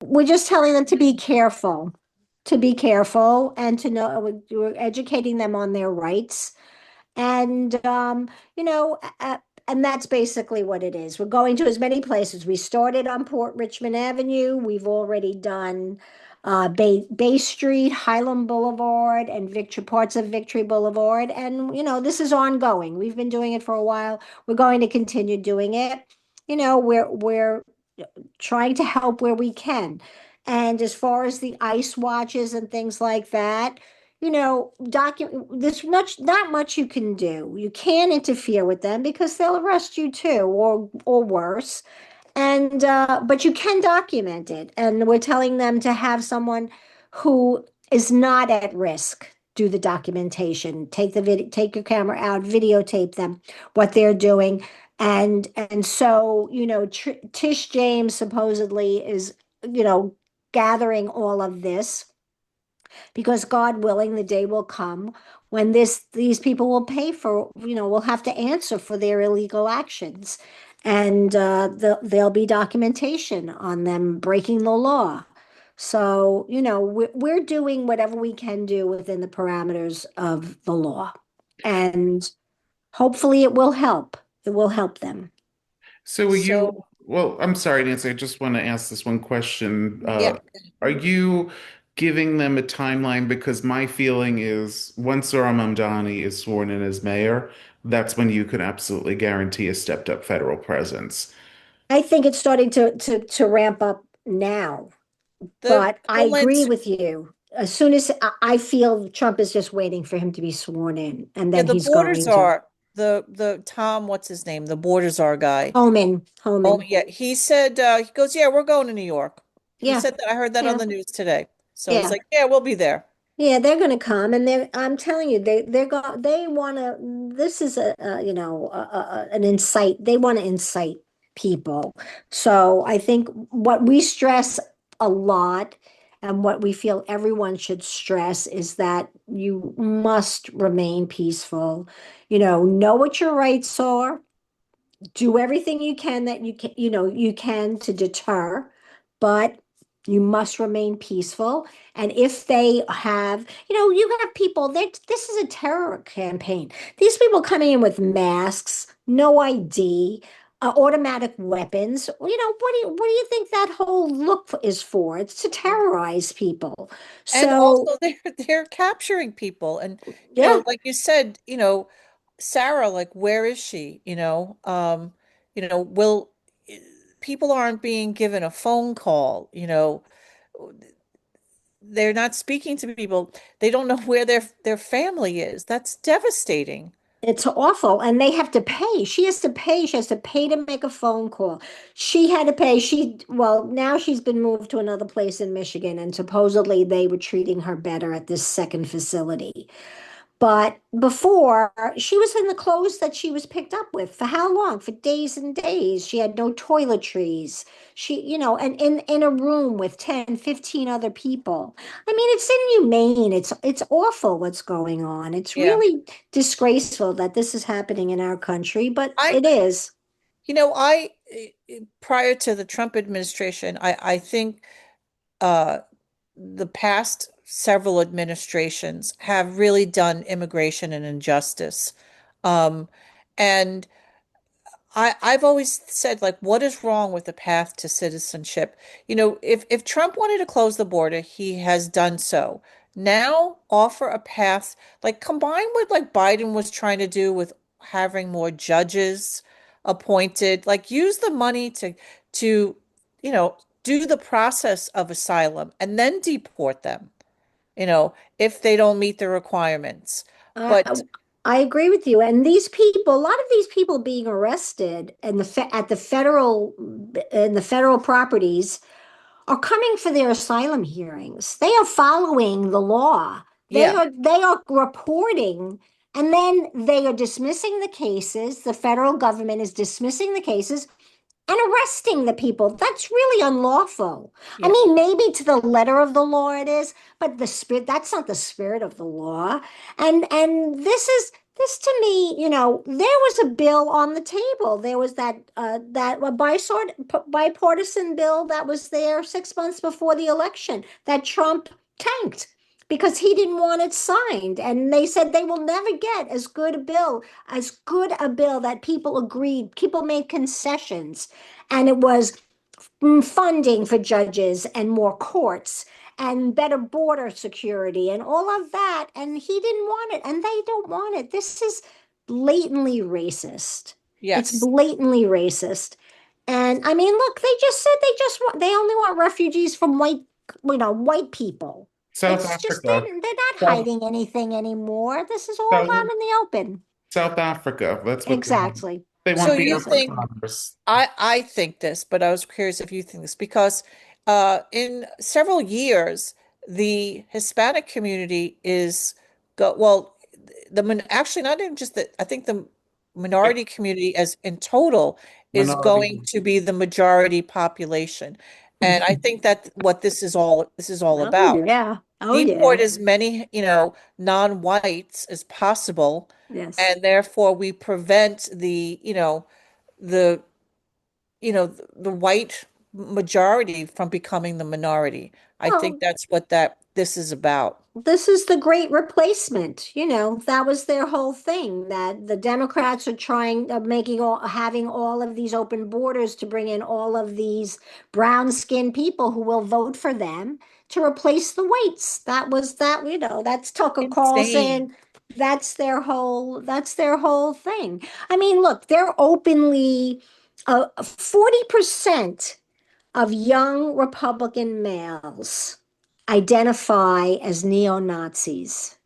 we're just telling them to be careful and to know we're educating them on their rights. And, you know, and that's basically what it is. We're going to as many places. We started on Port Richmond Avenue. We've already done Bay Street, Highland Boulevard, and Victory, parts of Victory Boulevard. And, you know, this is ongoing. We've been doing it for a while. We're going to continue doing it. You know, we're trying to help where we can. And as far as the ice watches and things like that, you know, there's not much you can do. You can't interfere with them because they'll arrest you too, or worse. And but you can document it. And we're telling them to have someone who is not at risk do the documentation. Take the video, take your camera out, videotape them, what they're doing. And so, you know, Tish James supposedly is, you know, gathering all of this because God willing, the day will come when these people will pay for, you know, will have to answer for their illegal actions. And there'll be documentation on them breaking the law. So, you know, we're doing whatever we can do within the parameters of the law. And hopefully it will help. It will help them. So are you, So, well, I'm sorry, Nancy, I just want to ask this one question. yeah. Are you giving them a timeline? Because my feeling is once Zohran Mamdani is sworn in as mayor, that's when you can absolutely guarantee a stepped up federal presence. I think it's starting to ramp up now. The But I Homeland, agree with you. As soon as I feel Trump is just waiting for him to be sworn in, and yeah, then the he's borders going to. are the Tom, what's his name? The borders are guy. Homan, Oh Homan. yeah, he said he goes, yeah, we're going to New York. He Yeah, said that. I heard that on yeah, the news today. So he's yeah, like, yeah, we'll be there. yeah. They're going to come, and I'm telling you, they want to. This is you know an incite. They want to incite people. So I think what we stress a lot, and what we feel everyone should stress is that you must remain peaceful. Know what your rights are, do everything you can that you can to deter, but you must remain peaceful. And if they have, you have people that this is a terror campaign. These people coming in with masks, no ID, automatic weapons. What do you think that whole look is for? It's to terrorize people. And So, also they're capturing people. And yeah, like you said, Sarah, like where is she? Will people aren't being given a phone call, they're not speaking to people. They don't know where their family is. That's devastating. it's awful. And they have to pay. She has to pay. She has to pay to make a phone call. She had to pay. Well, now she's been moved to another place in Michigan, and supposedly they were treating her better at this second facility. But before, she was in the clothes that she was picked up with. For how long? For days and days. She had no toiletries. And in a room with 10, 15 other people. I mean, it's inhumane. It's awful what's going on. It's Yeah. really disgraceful that this is happening in our country, but I it is. I prior to the Trump administration, I think uh the past several administrations have really done immigration and injustice. Um, and I've always said, like, what is wrong with the path to citizenship? If Trump wanted to close the border, he has done so. Now offer a path, like combined with like Biden was trying to do with having more judges appointed, like use the money to, do the process of asylum and then deport them, if they don't meet the requirements. I, But I agree with you. And these people, a lot of these people being arrested and at the federal properties are coming for their asylum hearings. They are following the law. They yeah, are they are reporting, and then they are dismissing the cases. The federal government is dismissing the cases and arresting the people. That's really unlawful. I yeah. mean, maybe to the letter of the law it is, but that's not the spirit of the law. And This to me, there was a bill on the table. There was that bipartisan bill that was there 6 months before the election that Trump tanked because he didn't want it signed. And they said they will never get as good a bill that people agreed, people made concessions. And it was funding for judges and more courts and better border security and all of that. And he didn't want it, and they don't want it. This is blatantly racist. It's Yes. blatantly racist. And I mean, look, they just said they only want refugees from white people. South It's just Africa. they're not South, hiding anything anymore. This is all South, out in the open. South Africa. That's what they want. Exactly. They So want the you open think Congress. I think this, but I was curious if you think this because in several years the Hispanic community is go well actually not even just the I think the Yep. minority community as in total is going Minority. to be the majority population. And I think that what this is all Oh about. yeah. Oh Deport yeah. as many, non-whites as possible, Yes. and therefore we prevent the the white majority from becoming the minority. I think Well, that's what that this is about. this is the great replacement. That was their whole thing, that the Democrats are trying having all of these open borders to bring in all of these brown-skinned people who will vote for them to replace the whites. That's Tucker Insane. Carlson. That's their whole thing. I mean, look, they're openly 40% of young Republican males identify as neo-Nazis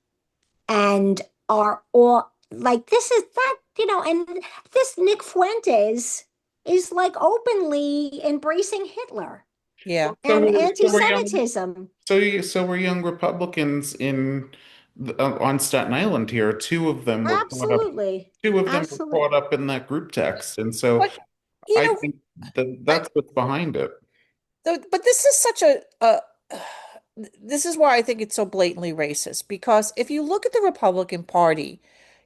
and are all like this is that, and this Nick Fuentes is like openly embracing Hitler Yeah. and So we're young. anti-Semitism. So we're young Republicans on Staten Island here. Two of them were caught up. Absolutely. Two of them were Absolutely. caught up in that group text, and so But you I know, think that I that's what's behind it. but this is such a this is why I think it's so blatantly racist because if you look at the Republican Party,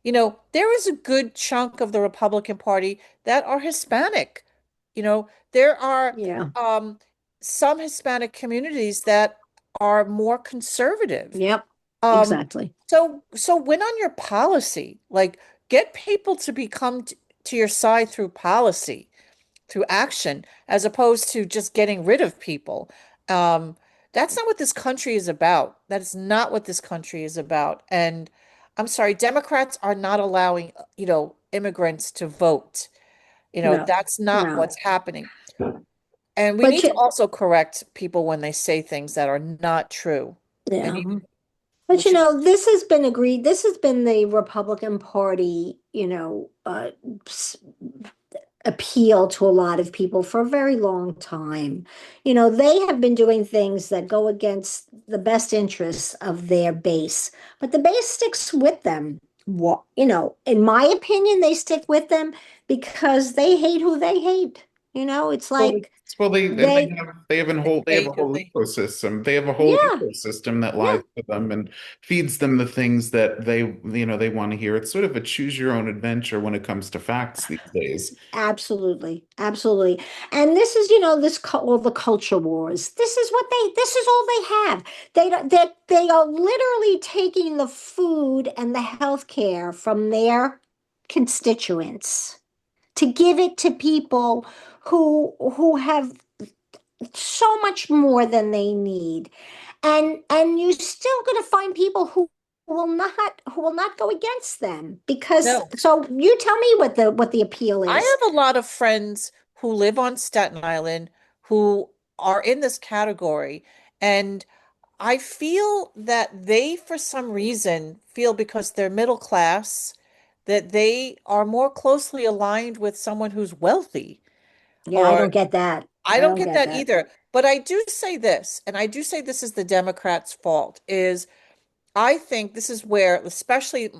there is a good chunk of the Republican Party that are Hispanic. There are Yeah. um, some Hispanic communities that are more conservative. Yep. Um, Exactly. so win on your policy, like get people to become to your side through policy through action as opposed to just getting rid of people. Um, that's not what this country is about. That is not what this country is about. And I'm sorry, Democrats are not allowing, immigrants to vote. No. That's not No. what's happening. And we But need to also correct people when they say things that are not true. And yeah. even, But which is, this has been agreed. This has been the Republican Party, appeal to a lot of people for a very long time. They have been doing things that go against the best interests of their base, but the base sticks with them. What, in my opinion, they stick with them because they hate who they hate. It's Well, like well, they, they have they a do, whole they, ecosystem. They have a whole yeah. ecosystem that Yeah. lies to them and feeds them the things that they want to hear. It's sort of a choose your own adventure when it comes to facts these days. Absolutely, absolutely. And this is, all the culture wars. This is all they have. They are literally taking the food and the health care from their constituents to give it to people who have so much more than they need. And you're still going to find people who will not go against them because no. so you tell me what the appeal I is. have a lot of friends who live on Staten Island who are in this category. And I feel that they, for some reason, feel because they're middle class, that they are more closely aligned with someone who's wealthy. Yeah, I Or don't get that. I I don't don't get get that that. either. But I do say this, and I do say this is the Democrats' fault, is I think this is where, especially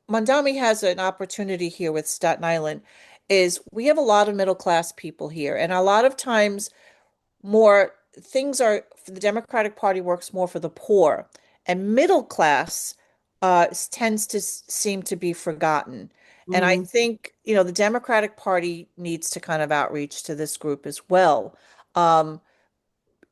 Mondami has an opportunity here with Staten Island, is we have a lot of middle class people here, and a lot of times more things are the Democratic Party works more for the poor and middle class tends to seem to be forgotten. And I Mm, think, the Democratic Party needs to kind of outreach to this group as well. Um,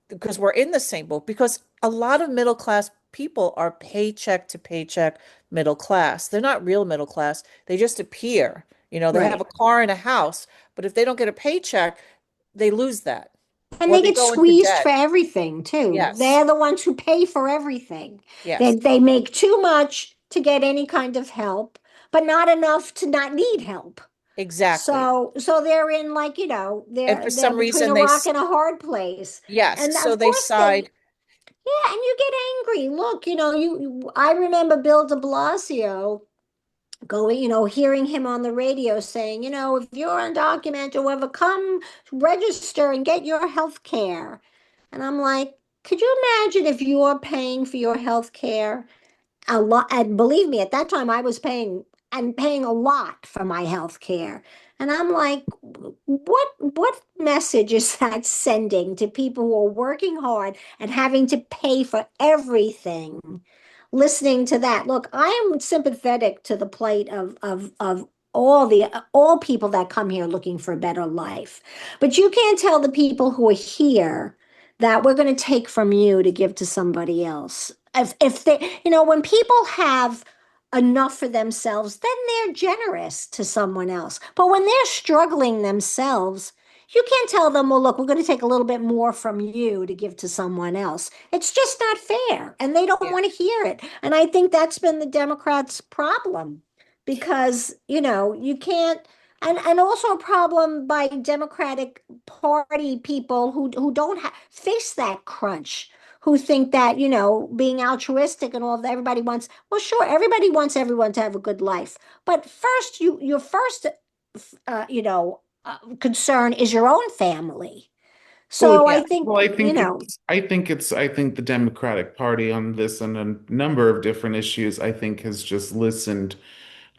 because we're in the same boat, because a lot of middle class people are paycheck to paycheck middle class. They're not real middle class. They just appear. They have right. a car and a house, but if they don't get a paycheck, they lose that And or they they get go into squeezed debt. for everything too. Yes. They're the ones who pay for everything. They Yes. they make too much to get any kind of help, but not enough to not need help. Exactly. So they're in, like, And for they're some between reason a rock and a hard place. yes, And so of they course side. yeah, and you get angry. Look, I remember Bill de Blasio going, hearing him on the radio saying, if you're undocumented or whatever, come register and get your health care. And I'm like, could you imagine if you're paying for your health care? A lot, and believe me, at that time I was paying a lot for my health care. And I'm like, what message is that sending to people who are working hard and having to pay for everything? Listening to that, look, I am sympathetic to the plight of all people that come here looking for a better life. But you can't tell the people who are here that we're going to take from you to give to somebody else. If they, when people have enough for themselves, then they're generous to someone else. But when they're struggling themselves, you can't tell them, well, look, we're going to take a little bit more from you to give to someone else. It's just not fair. And they don't Yeah. want to hear it. And I think that's been the Democrats' problem because, you can't, and also a problem by Democratic Party people who don't face that crunch, who think that, being altruistic and all of that, everybody wants, well, sure, everybody wants everyone to have a good life. But first, your first, concern is your own family. Well, So I Yeah. think, well, I think the Democratic Party on this and a number of different issues, I think has just listened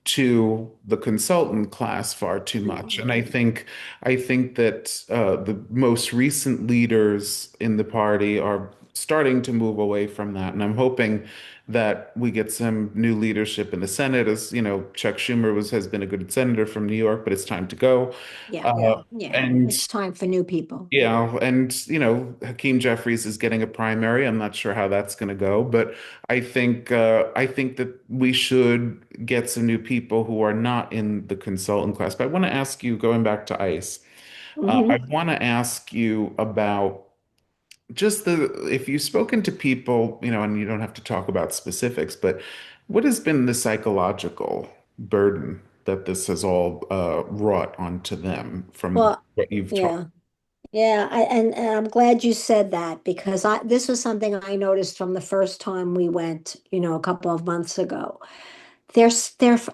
to the consultant class far too much. And I think that the most recent leaders in the party are starting to move away from that. And I'm hoping that we get some new leadership in the Senate. As you know, Chuck Schumer has been a good senator from New York, but it's time to go. yeah, Uh, yeah, and it's time for new people. yeah, and Hakeem Jeffries is getting a primary. I'm not sure how that's going to go, but I think that we should get some new people who are not in the consultant class. But I want to ask you, going back to ICE, I Hmm. want to ask you about just if you've spoken to people, and you don't have to talk about specifics, but what has been the psychological burden that this has all wrought onto them from Well, what you've talked? yeah. Yeah, and I'm glad you said that because this was something I noticed from the first time we went, a couple of months ago. They're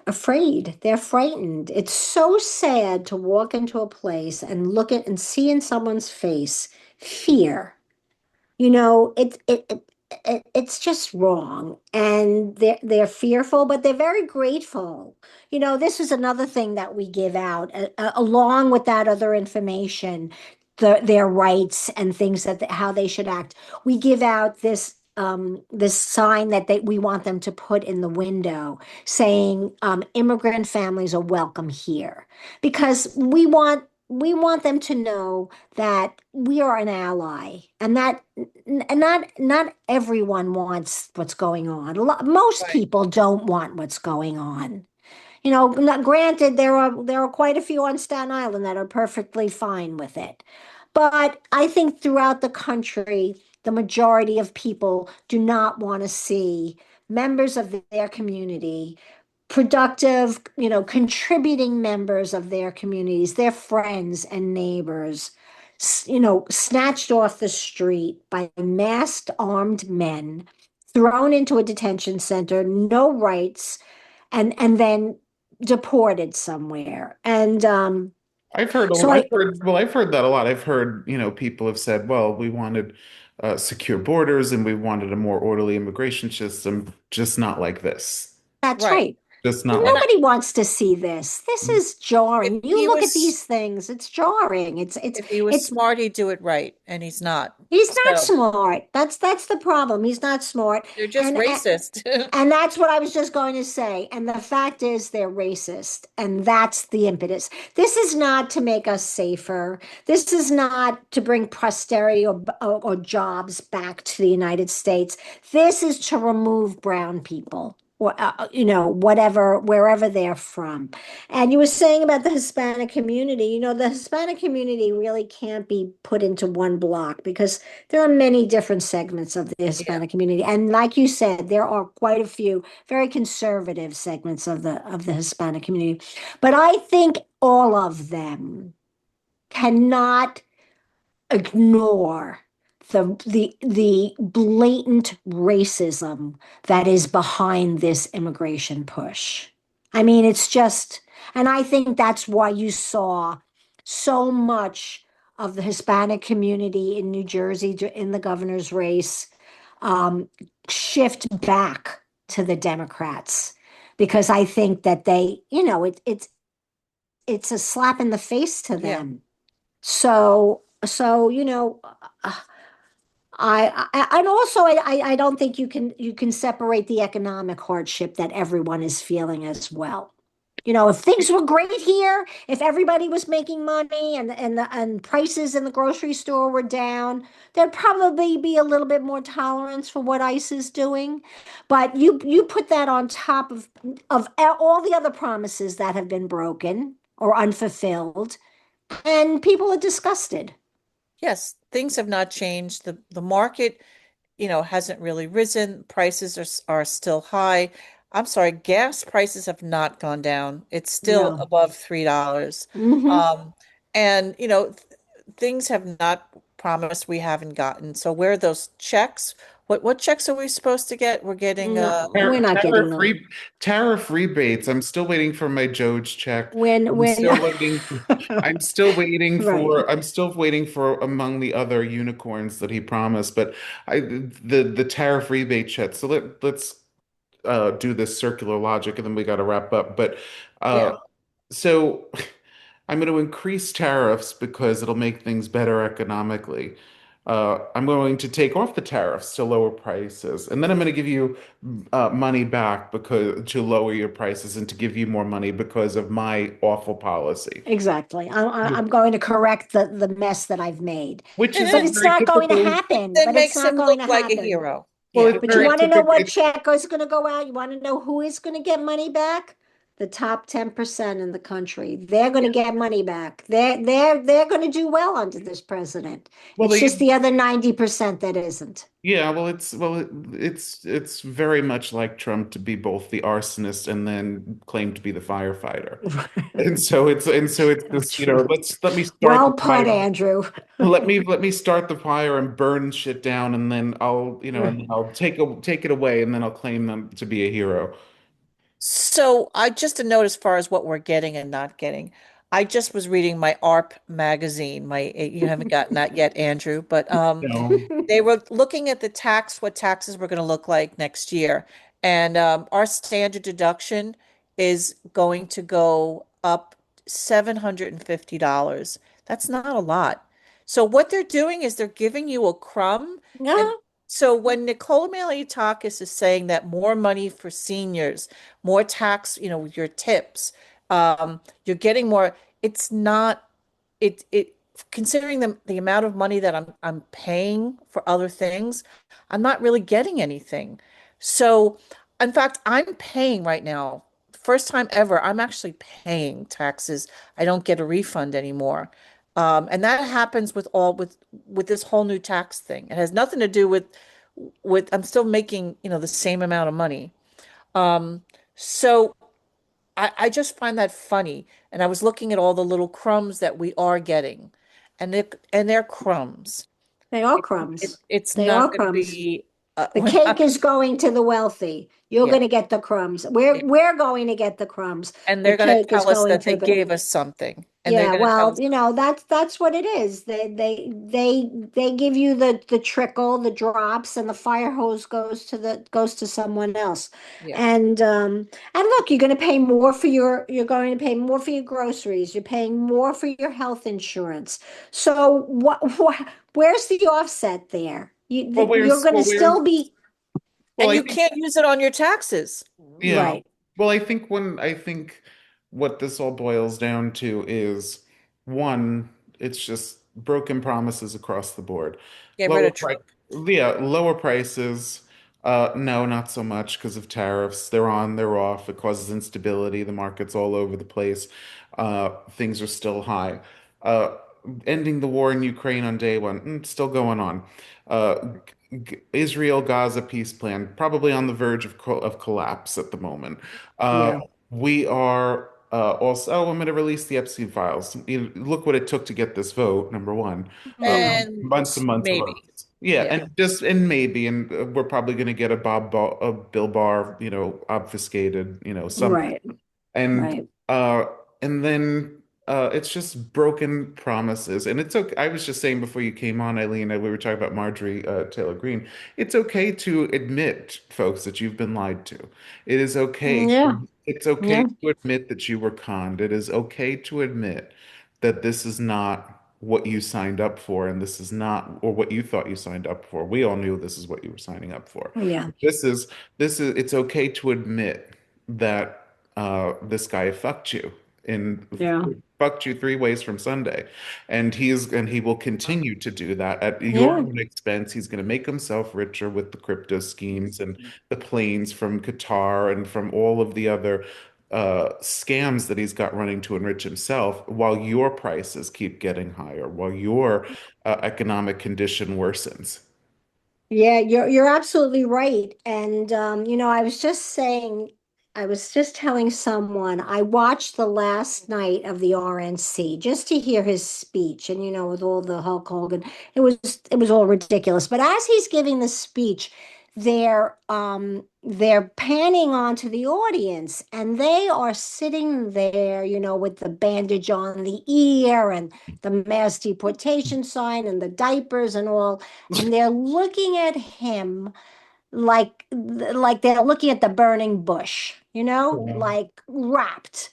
afraid. They're frightened. It's so sad to walk into a place and look at and see in someone's face fear. It's just wrong, and they're fearful, but they're very grateful. This is another thing that we give out along with that other information, their rights and things how they should act. We give out this sign that we want them to put in the window saying, immigrant families are welcome here, because we want them to know that we are an ally, and that not everyone wants what's going on. Most Right. people don't want what's going on. Granted, there are quite a few on Staten Island that are perfectly fine with it. But I think throughout the country, the majority of people do not want to see members of their community, productive, contributing members of their communities, their friends and neighbors, snatched off the street by masked armed men, thrown into a detention center, no rights, and then deported somewhere. And so I I've heard that a lot. I've heard, people have said, well, we wanted secure borders and we wanted a more orderly immigration system, just not like this. that's Right. right. just But not And like. nobody wants to see this. This is if jarring. You he look at was these things, it's jarring. if he was It's smart, he'd do it right, and he's not. He's not So smart. That's the problem. He's not smart. they're just And, and racist. and that's what I was just going to say. And the fact is they're racist. And that's the impetus. This is not to make us safer. This is not to bring prosperity or jobs back to the United States. This is to remove brown people or, whatever, wherever they're from. And you were saying about the Hispanic community, the Hispanic community really can't be put into one block because there are many different segments of the Yeah. Hispanic community. And like you said, there are quite a few very conservative segments of the Hispanic community. But I think all of them cannot ignore the blatant racism that is behind this immigration push. I mean, it's just, and I think that's why you saw so much of the Hispanic community in New Jersey in the governor's race um, shift back to the Democrats because I think that it's a slap in the face to Yeah. them. So, and also I don't think you can separate the economic hardship that everyone is feeling as well. If things were great here, if everybody was making money and prices in the grocery store were down, there'd probably be a little bit more tolerance for what ICE is doing. But you put that on top of all the other promises that have been broken or unfulfilled, and people are disgusted. Yes, things have not changed. The market, hasn't really risen. Prices are still high. I'm sorry, gas prices have not gone down. It's still No. above $3. Hmm. Um, and things have not promised we haven't gotten. So where are those checks? What checks are we supposed to get? We're getting No, we're not getting Tariff them. re tariff rebates. I'm still waiting for my Doge check. When right. I'm still waiting for among the other unicorns that he promised. But the tariff rebate check. So let's do this circular logic, and then we got to wrap up. But uh, Yeah. so I'm going to increase tariffs because it'll make things better economically. I'm going to take off the tariffs to lower prices, and then I'm going to give you money back because to lower your prices and to give you more money because of my awful policy, Exactly. I'm going to correct the mess that I've made. which is But a it's very not going to typical. Which happen. then But it's makes not him going look to like a happen. hero. Well, Yeah. it's But you very want to know typical. what check is going to go out? You want to know who is going to get money back? The top 10% in the country. They're going to get money back. They're going to do well under this president. Well, It's just the the other 90% that isn't. Yeah, well, it's very much like Trump to be both the arsonist and then claim to be the firefighter. And so it's That's this, true. let me start the Well put, fire. Andrew. Let me start the fire and burn shit down, and then I'll take it away, and then I'll claim them to be a hero. So I just a note as far as what we're getting and not getting. I just was reading my ARP magazine. You haven't gotten that yet, Andrew, but No. they were looking at what taxes were going to look like next year. And our standard deduction is going to go up $750. That's not a lot. So what they're doing is they're giving you a crumb. And Yeah, so when Nicole Malliotakis is saying that more money for seniors, more tax, with your tips, you're getting more, it's not, it considering the amount of money that I'm paying for other things, I'm not really getting anything. So, in fact, I'm paying right now. First time ever, I'm actually paying taxes. I don't get a refund anymore. And that happens with this whole new tax thing. It has nothing to do with I'm still making, the same amount of money. Um, so I just find that funny. And I was looking at all the little crumbs that we are getting, and they're crumbs. they are It, crumbs. it's They are not going to crumbs. be. The We're cake not, is going to the wealthy. You're yeah, going to get the crumbs. yeah. We're going to get the crumbs. And The they're going to cake is tell us going that to they the gave us something, and they're yeah, going to tell well, us, that's what it is. They give you the trickle, the drops, and the fire hose goes to someone else. yeah. And look, you're going to pay more for you're going to pay more for your groceries. You're paying more for your health insurance. So what where's the offset there? You're going to still be well, And I you think, can't use it on your taxes. yeah. right. Well, I think what this all boils down to is one, it's just broken promises across the board. Get rid Lower of price, Trump. yeah, lower prices. No, not so much because of tariffs. They're on, they're off. It causes instability. The market's all over the place. Things are still high. Uh, Ending the war in Ukraine on day one, still going on. Israel-Gaza peace plan probably on the verge of collapse at the moment. Uh, Yeah. we are also, oh, I'm going to release the Epstein Files. Look what it took to get this vote, number one. And Months and months of maybe. votes. Yeah, Yeah. and maybe, and we're probably going to get a Bill Barr, obfuscated, something. Right. And Right. uh and then it's just broken promises. And it's okay. I was just saying before you came on, Eileen, we were talking about Marjorie Taylor Greene. It's okay to admit, folks, that you've been lied to. It is okay. Yeah. It's okay Yeah. to admit that you were conned. It is okay to admit that this is not what you signed up for, and this is not, or what you thought you signed up for. We all knew this is what you were signing up for. Yeah. This is it's okay to admit that this guy fucked you and Yeah. fucked you three ways from Sunday, and he will continue to do that at your Yeah. own expense. He's going to make himself richer with the crypto schemes and the planes from Qatar and from all of the other scams that he's got running to enrich himself, while your prices keep getting higher, while your economic condition worsens. Yeah, you're absolutely right. And I was just telling someone I watched the last night of the RNC just to hear his speech. And with all the Hulk Hogan, it was all ridiculous. But as he's giving the speech, they're panning onto the audience and they are sitting there, with the bandage on the ear and the mass deportation sign and the diapers and all, and they're looking at him like they're looking at the burning bush, like rapt.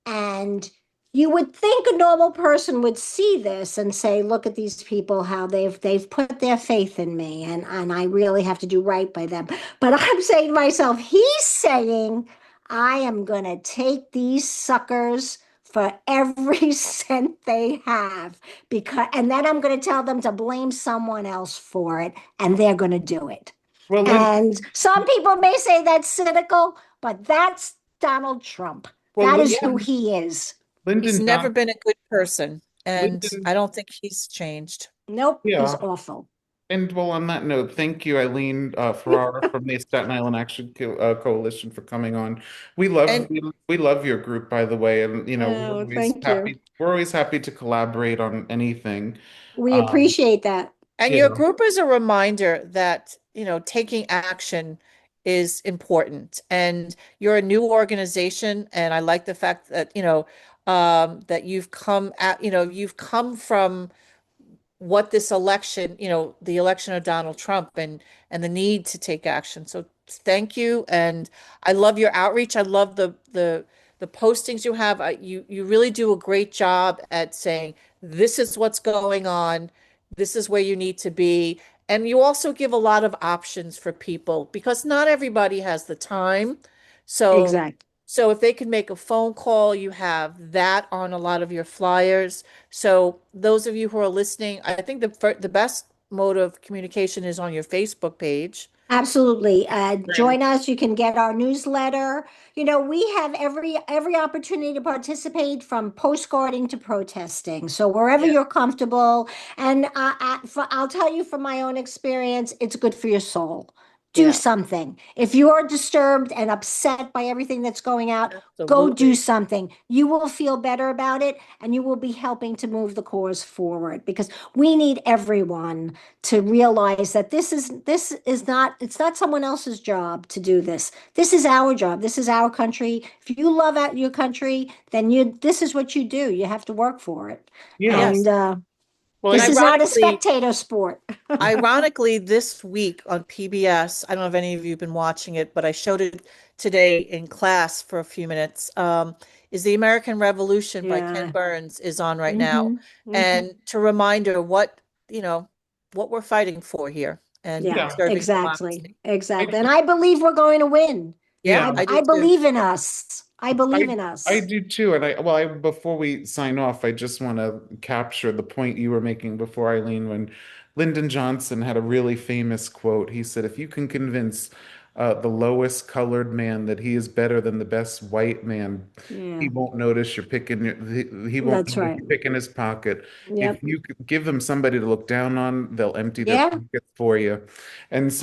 And you would think a normal person would see this and say, look at these people, how they've put their faith in me, and I really have to do right by them. But I'm saying to myself, he's saying, I am gonna take these suckers for every cent they have, and then I'm gonna tell them to blame someone else for it, and they're gonna do it. Well, And some people may say that's cynical, but that's Donald Trump. well, That is who Lyndon, he is. He's Lyndon never Johnson, been a good person, and I Lyndon, don't think he's changed. Nope, he's yeah. awful. And well, on that note, thank you, Eileen Ferrara from the Staten Island Action Coalition, for coming on. And We love your group, by the way, and Oh, thank you. we're always happy to collaborate on anything. We Um, appreciate that. your yeah. group is a reminder that, taking action is important. And you're a new organization, and I like the fact that, that you've come from what this election, the election of Donald Trump, and the need to take action. So thank you, and I love your outreach. I love the postings you have. You really do a great job at saying this is what's going on, this is where you need to be, and you also give a lot of options for people because not everybody has the time. So Exactly. so if they can make a phone call, you have that on a lot of your flyers. So those of you who are listening, I think the best mode of communication is on your Facebook page. Absolutely. Join us. You can get our newsletter. We have every opportunity to participate, from postcarding to protesting. So wherever Yeah. you're comfortable, and I'll tell you from my own experience, it's good for your soul. do Yeah, something. If you're disturbed and upset by everything that's going out, go do absolutely. something. You will feel better about it and you will be helping to move the cause forward because we need everyone to realize that this is not it's not someone else's job to do this. This is our job. This is our country. If you love out your country, then you this is what you do. You have to work for it. Yeah. And Yes. Well, And this is not a ironically, spectator sport. this week on PBS, I don't know if any of you have been watching it, but I showed it today in class for a few minutes. Is The American Revolution by Ken Yeah. Burns is on right now. Hmm. Hmm. And to remind her what, what we're fighting for here and Yeah, yeah. preserving exactly. democracy. Exactly. I, And I believe we're going to win. Yeah, yeah. I do I too. believe in us. I believe I in I us. do too, and before we sign off, I just want to capture the point you were making before, Eileen, when Lyndon Johnson had a really famous quote. He said, "If you can convince the lowest colored man that he is better than the best white man, he Yeah, won't notice you're he won't that's notice right. you're picking his pocket. If Yep. you could give them somebody to look down on, they'll empty their Yeah. pockets for you." That's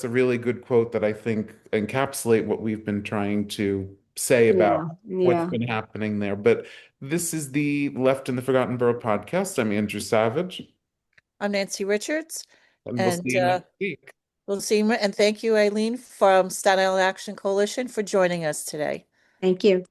a really good quote that I think encapsulate what we've been trying to say about Yeah. what's Yeah. been happening there. But this is the Left in the Forgotten Borough podcast. I'm Andrew Savage, I'm Nancy Richards, and we'll see and you next week. we'll see you. And thank you, Aileen from Staten Island Action Coalition, for joining us today. Thank you.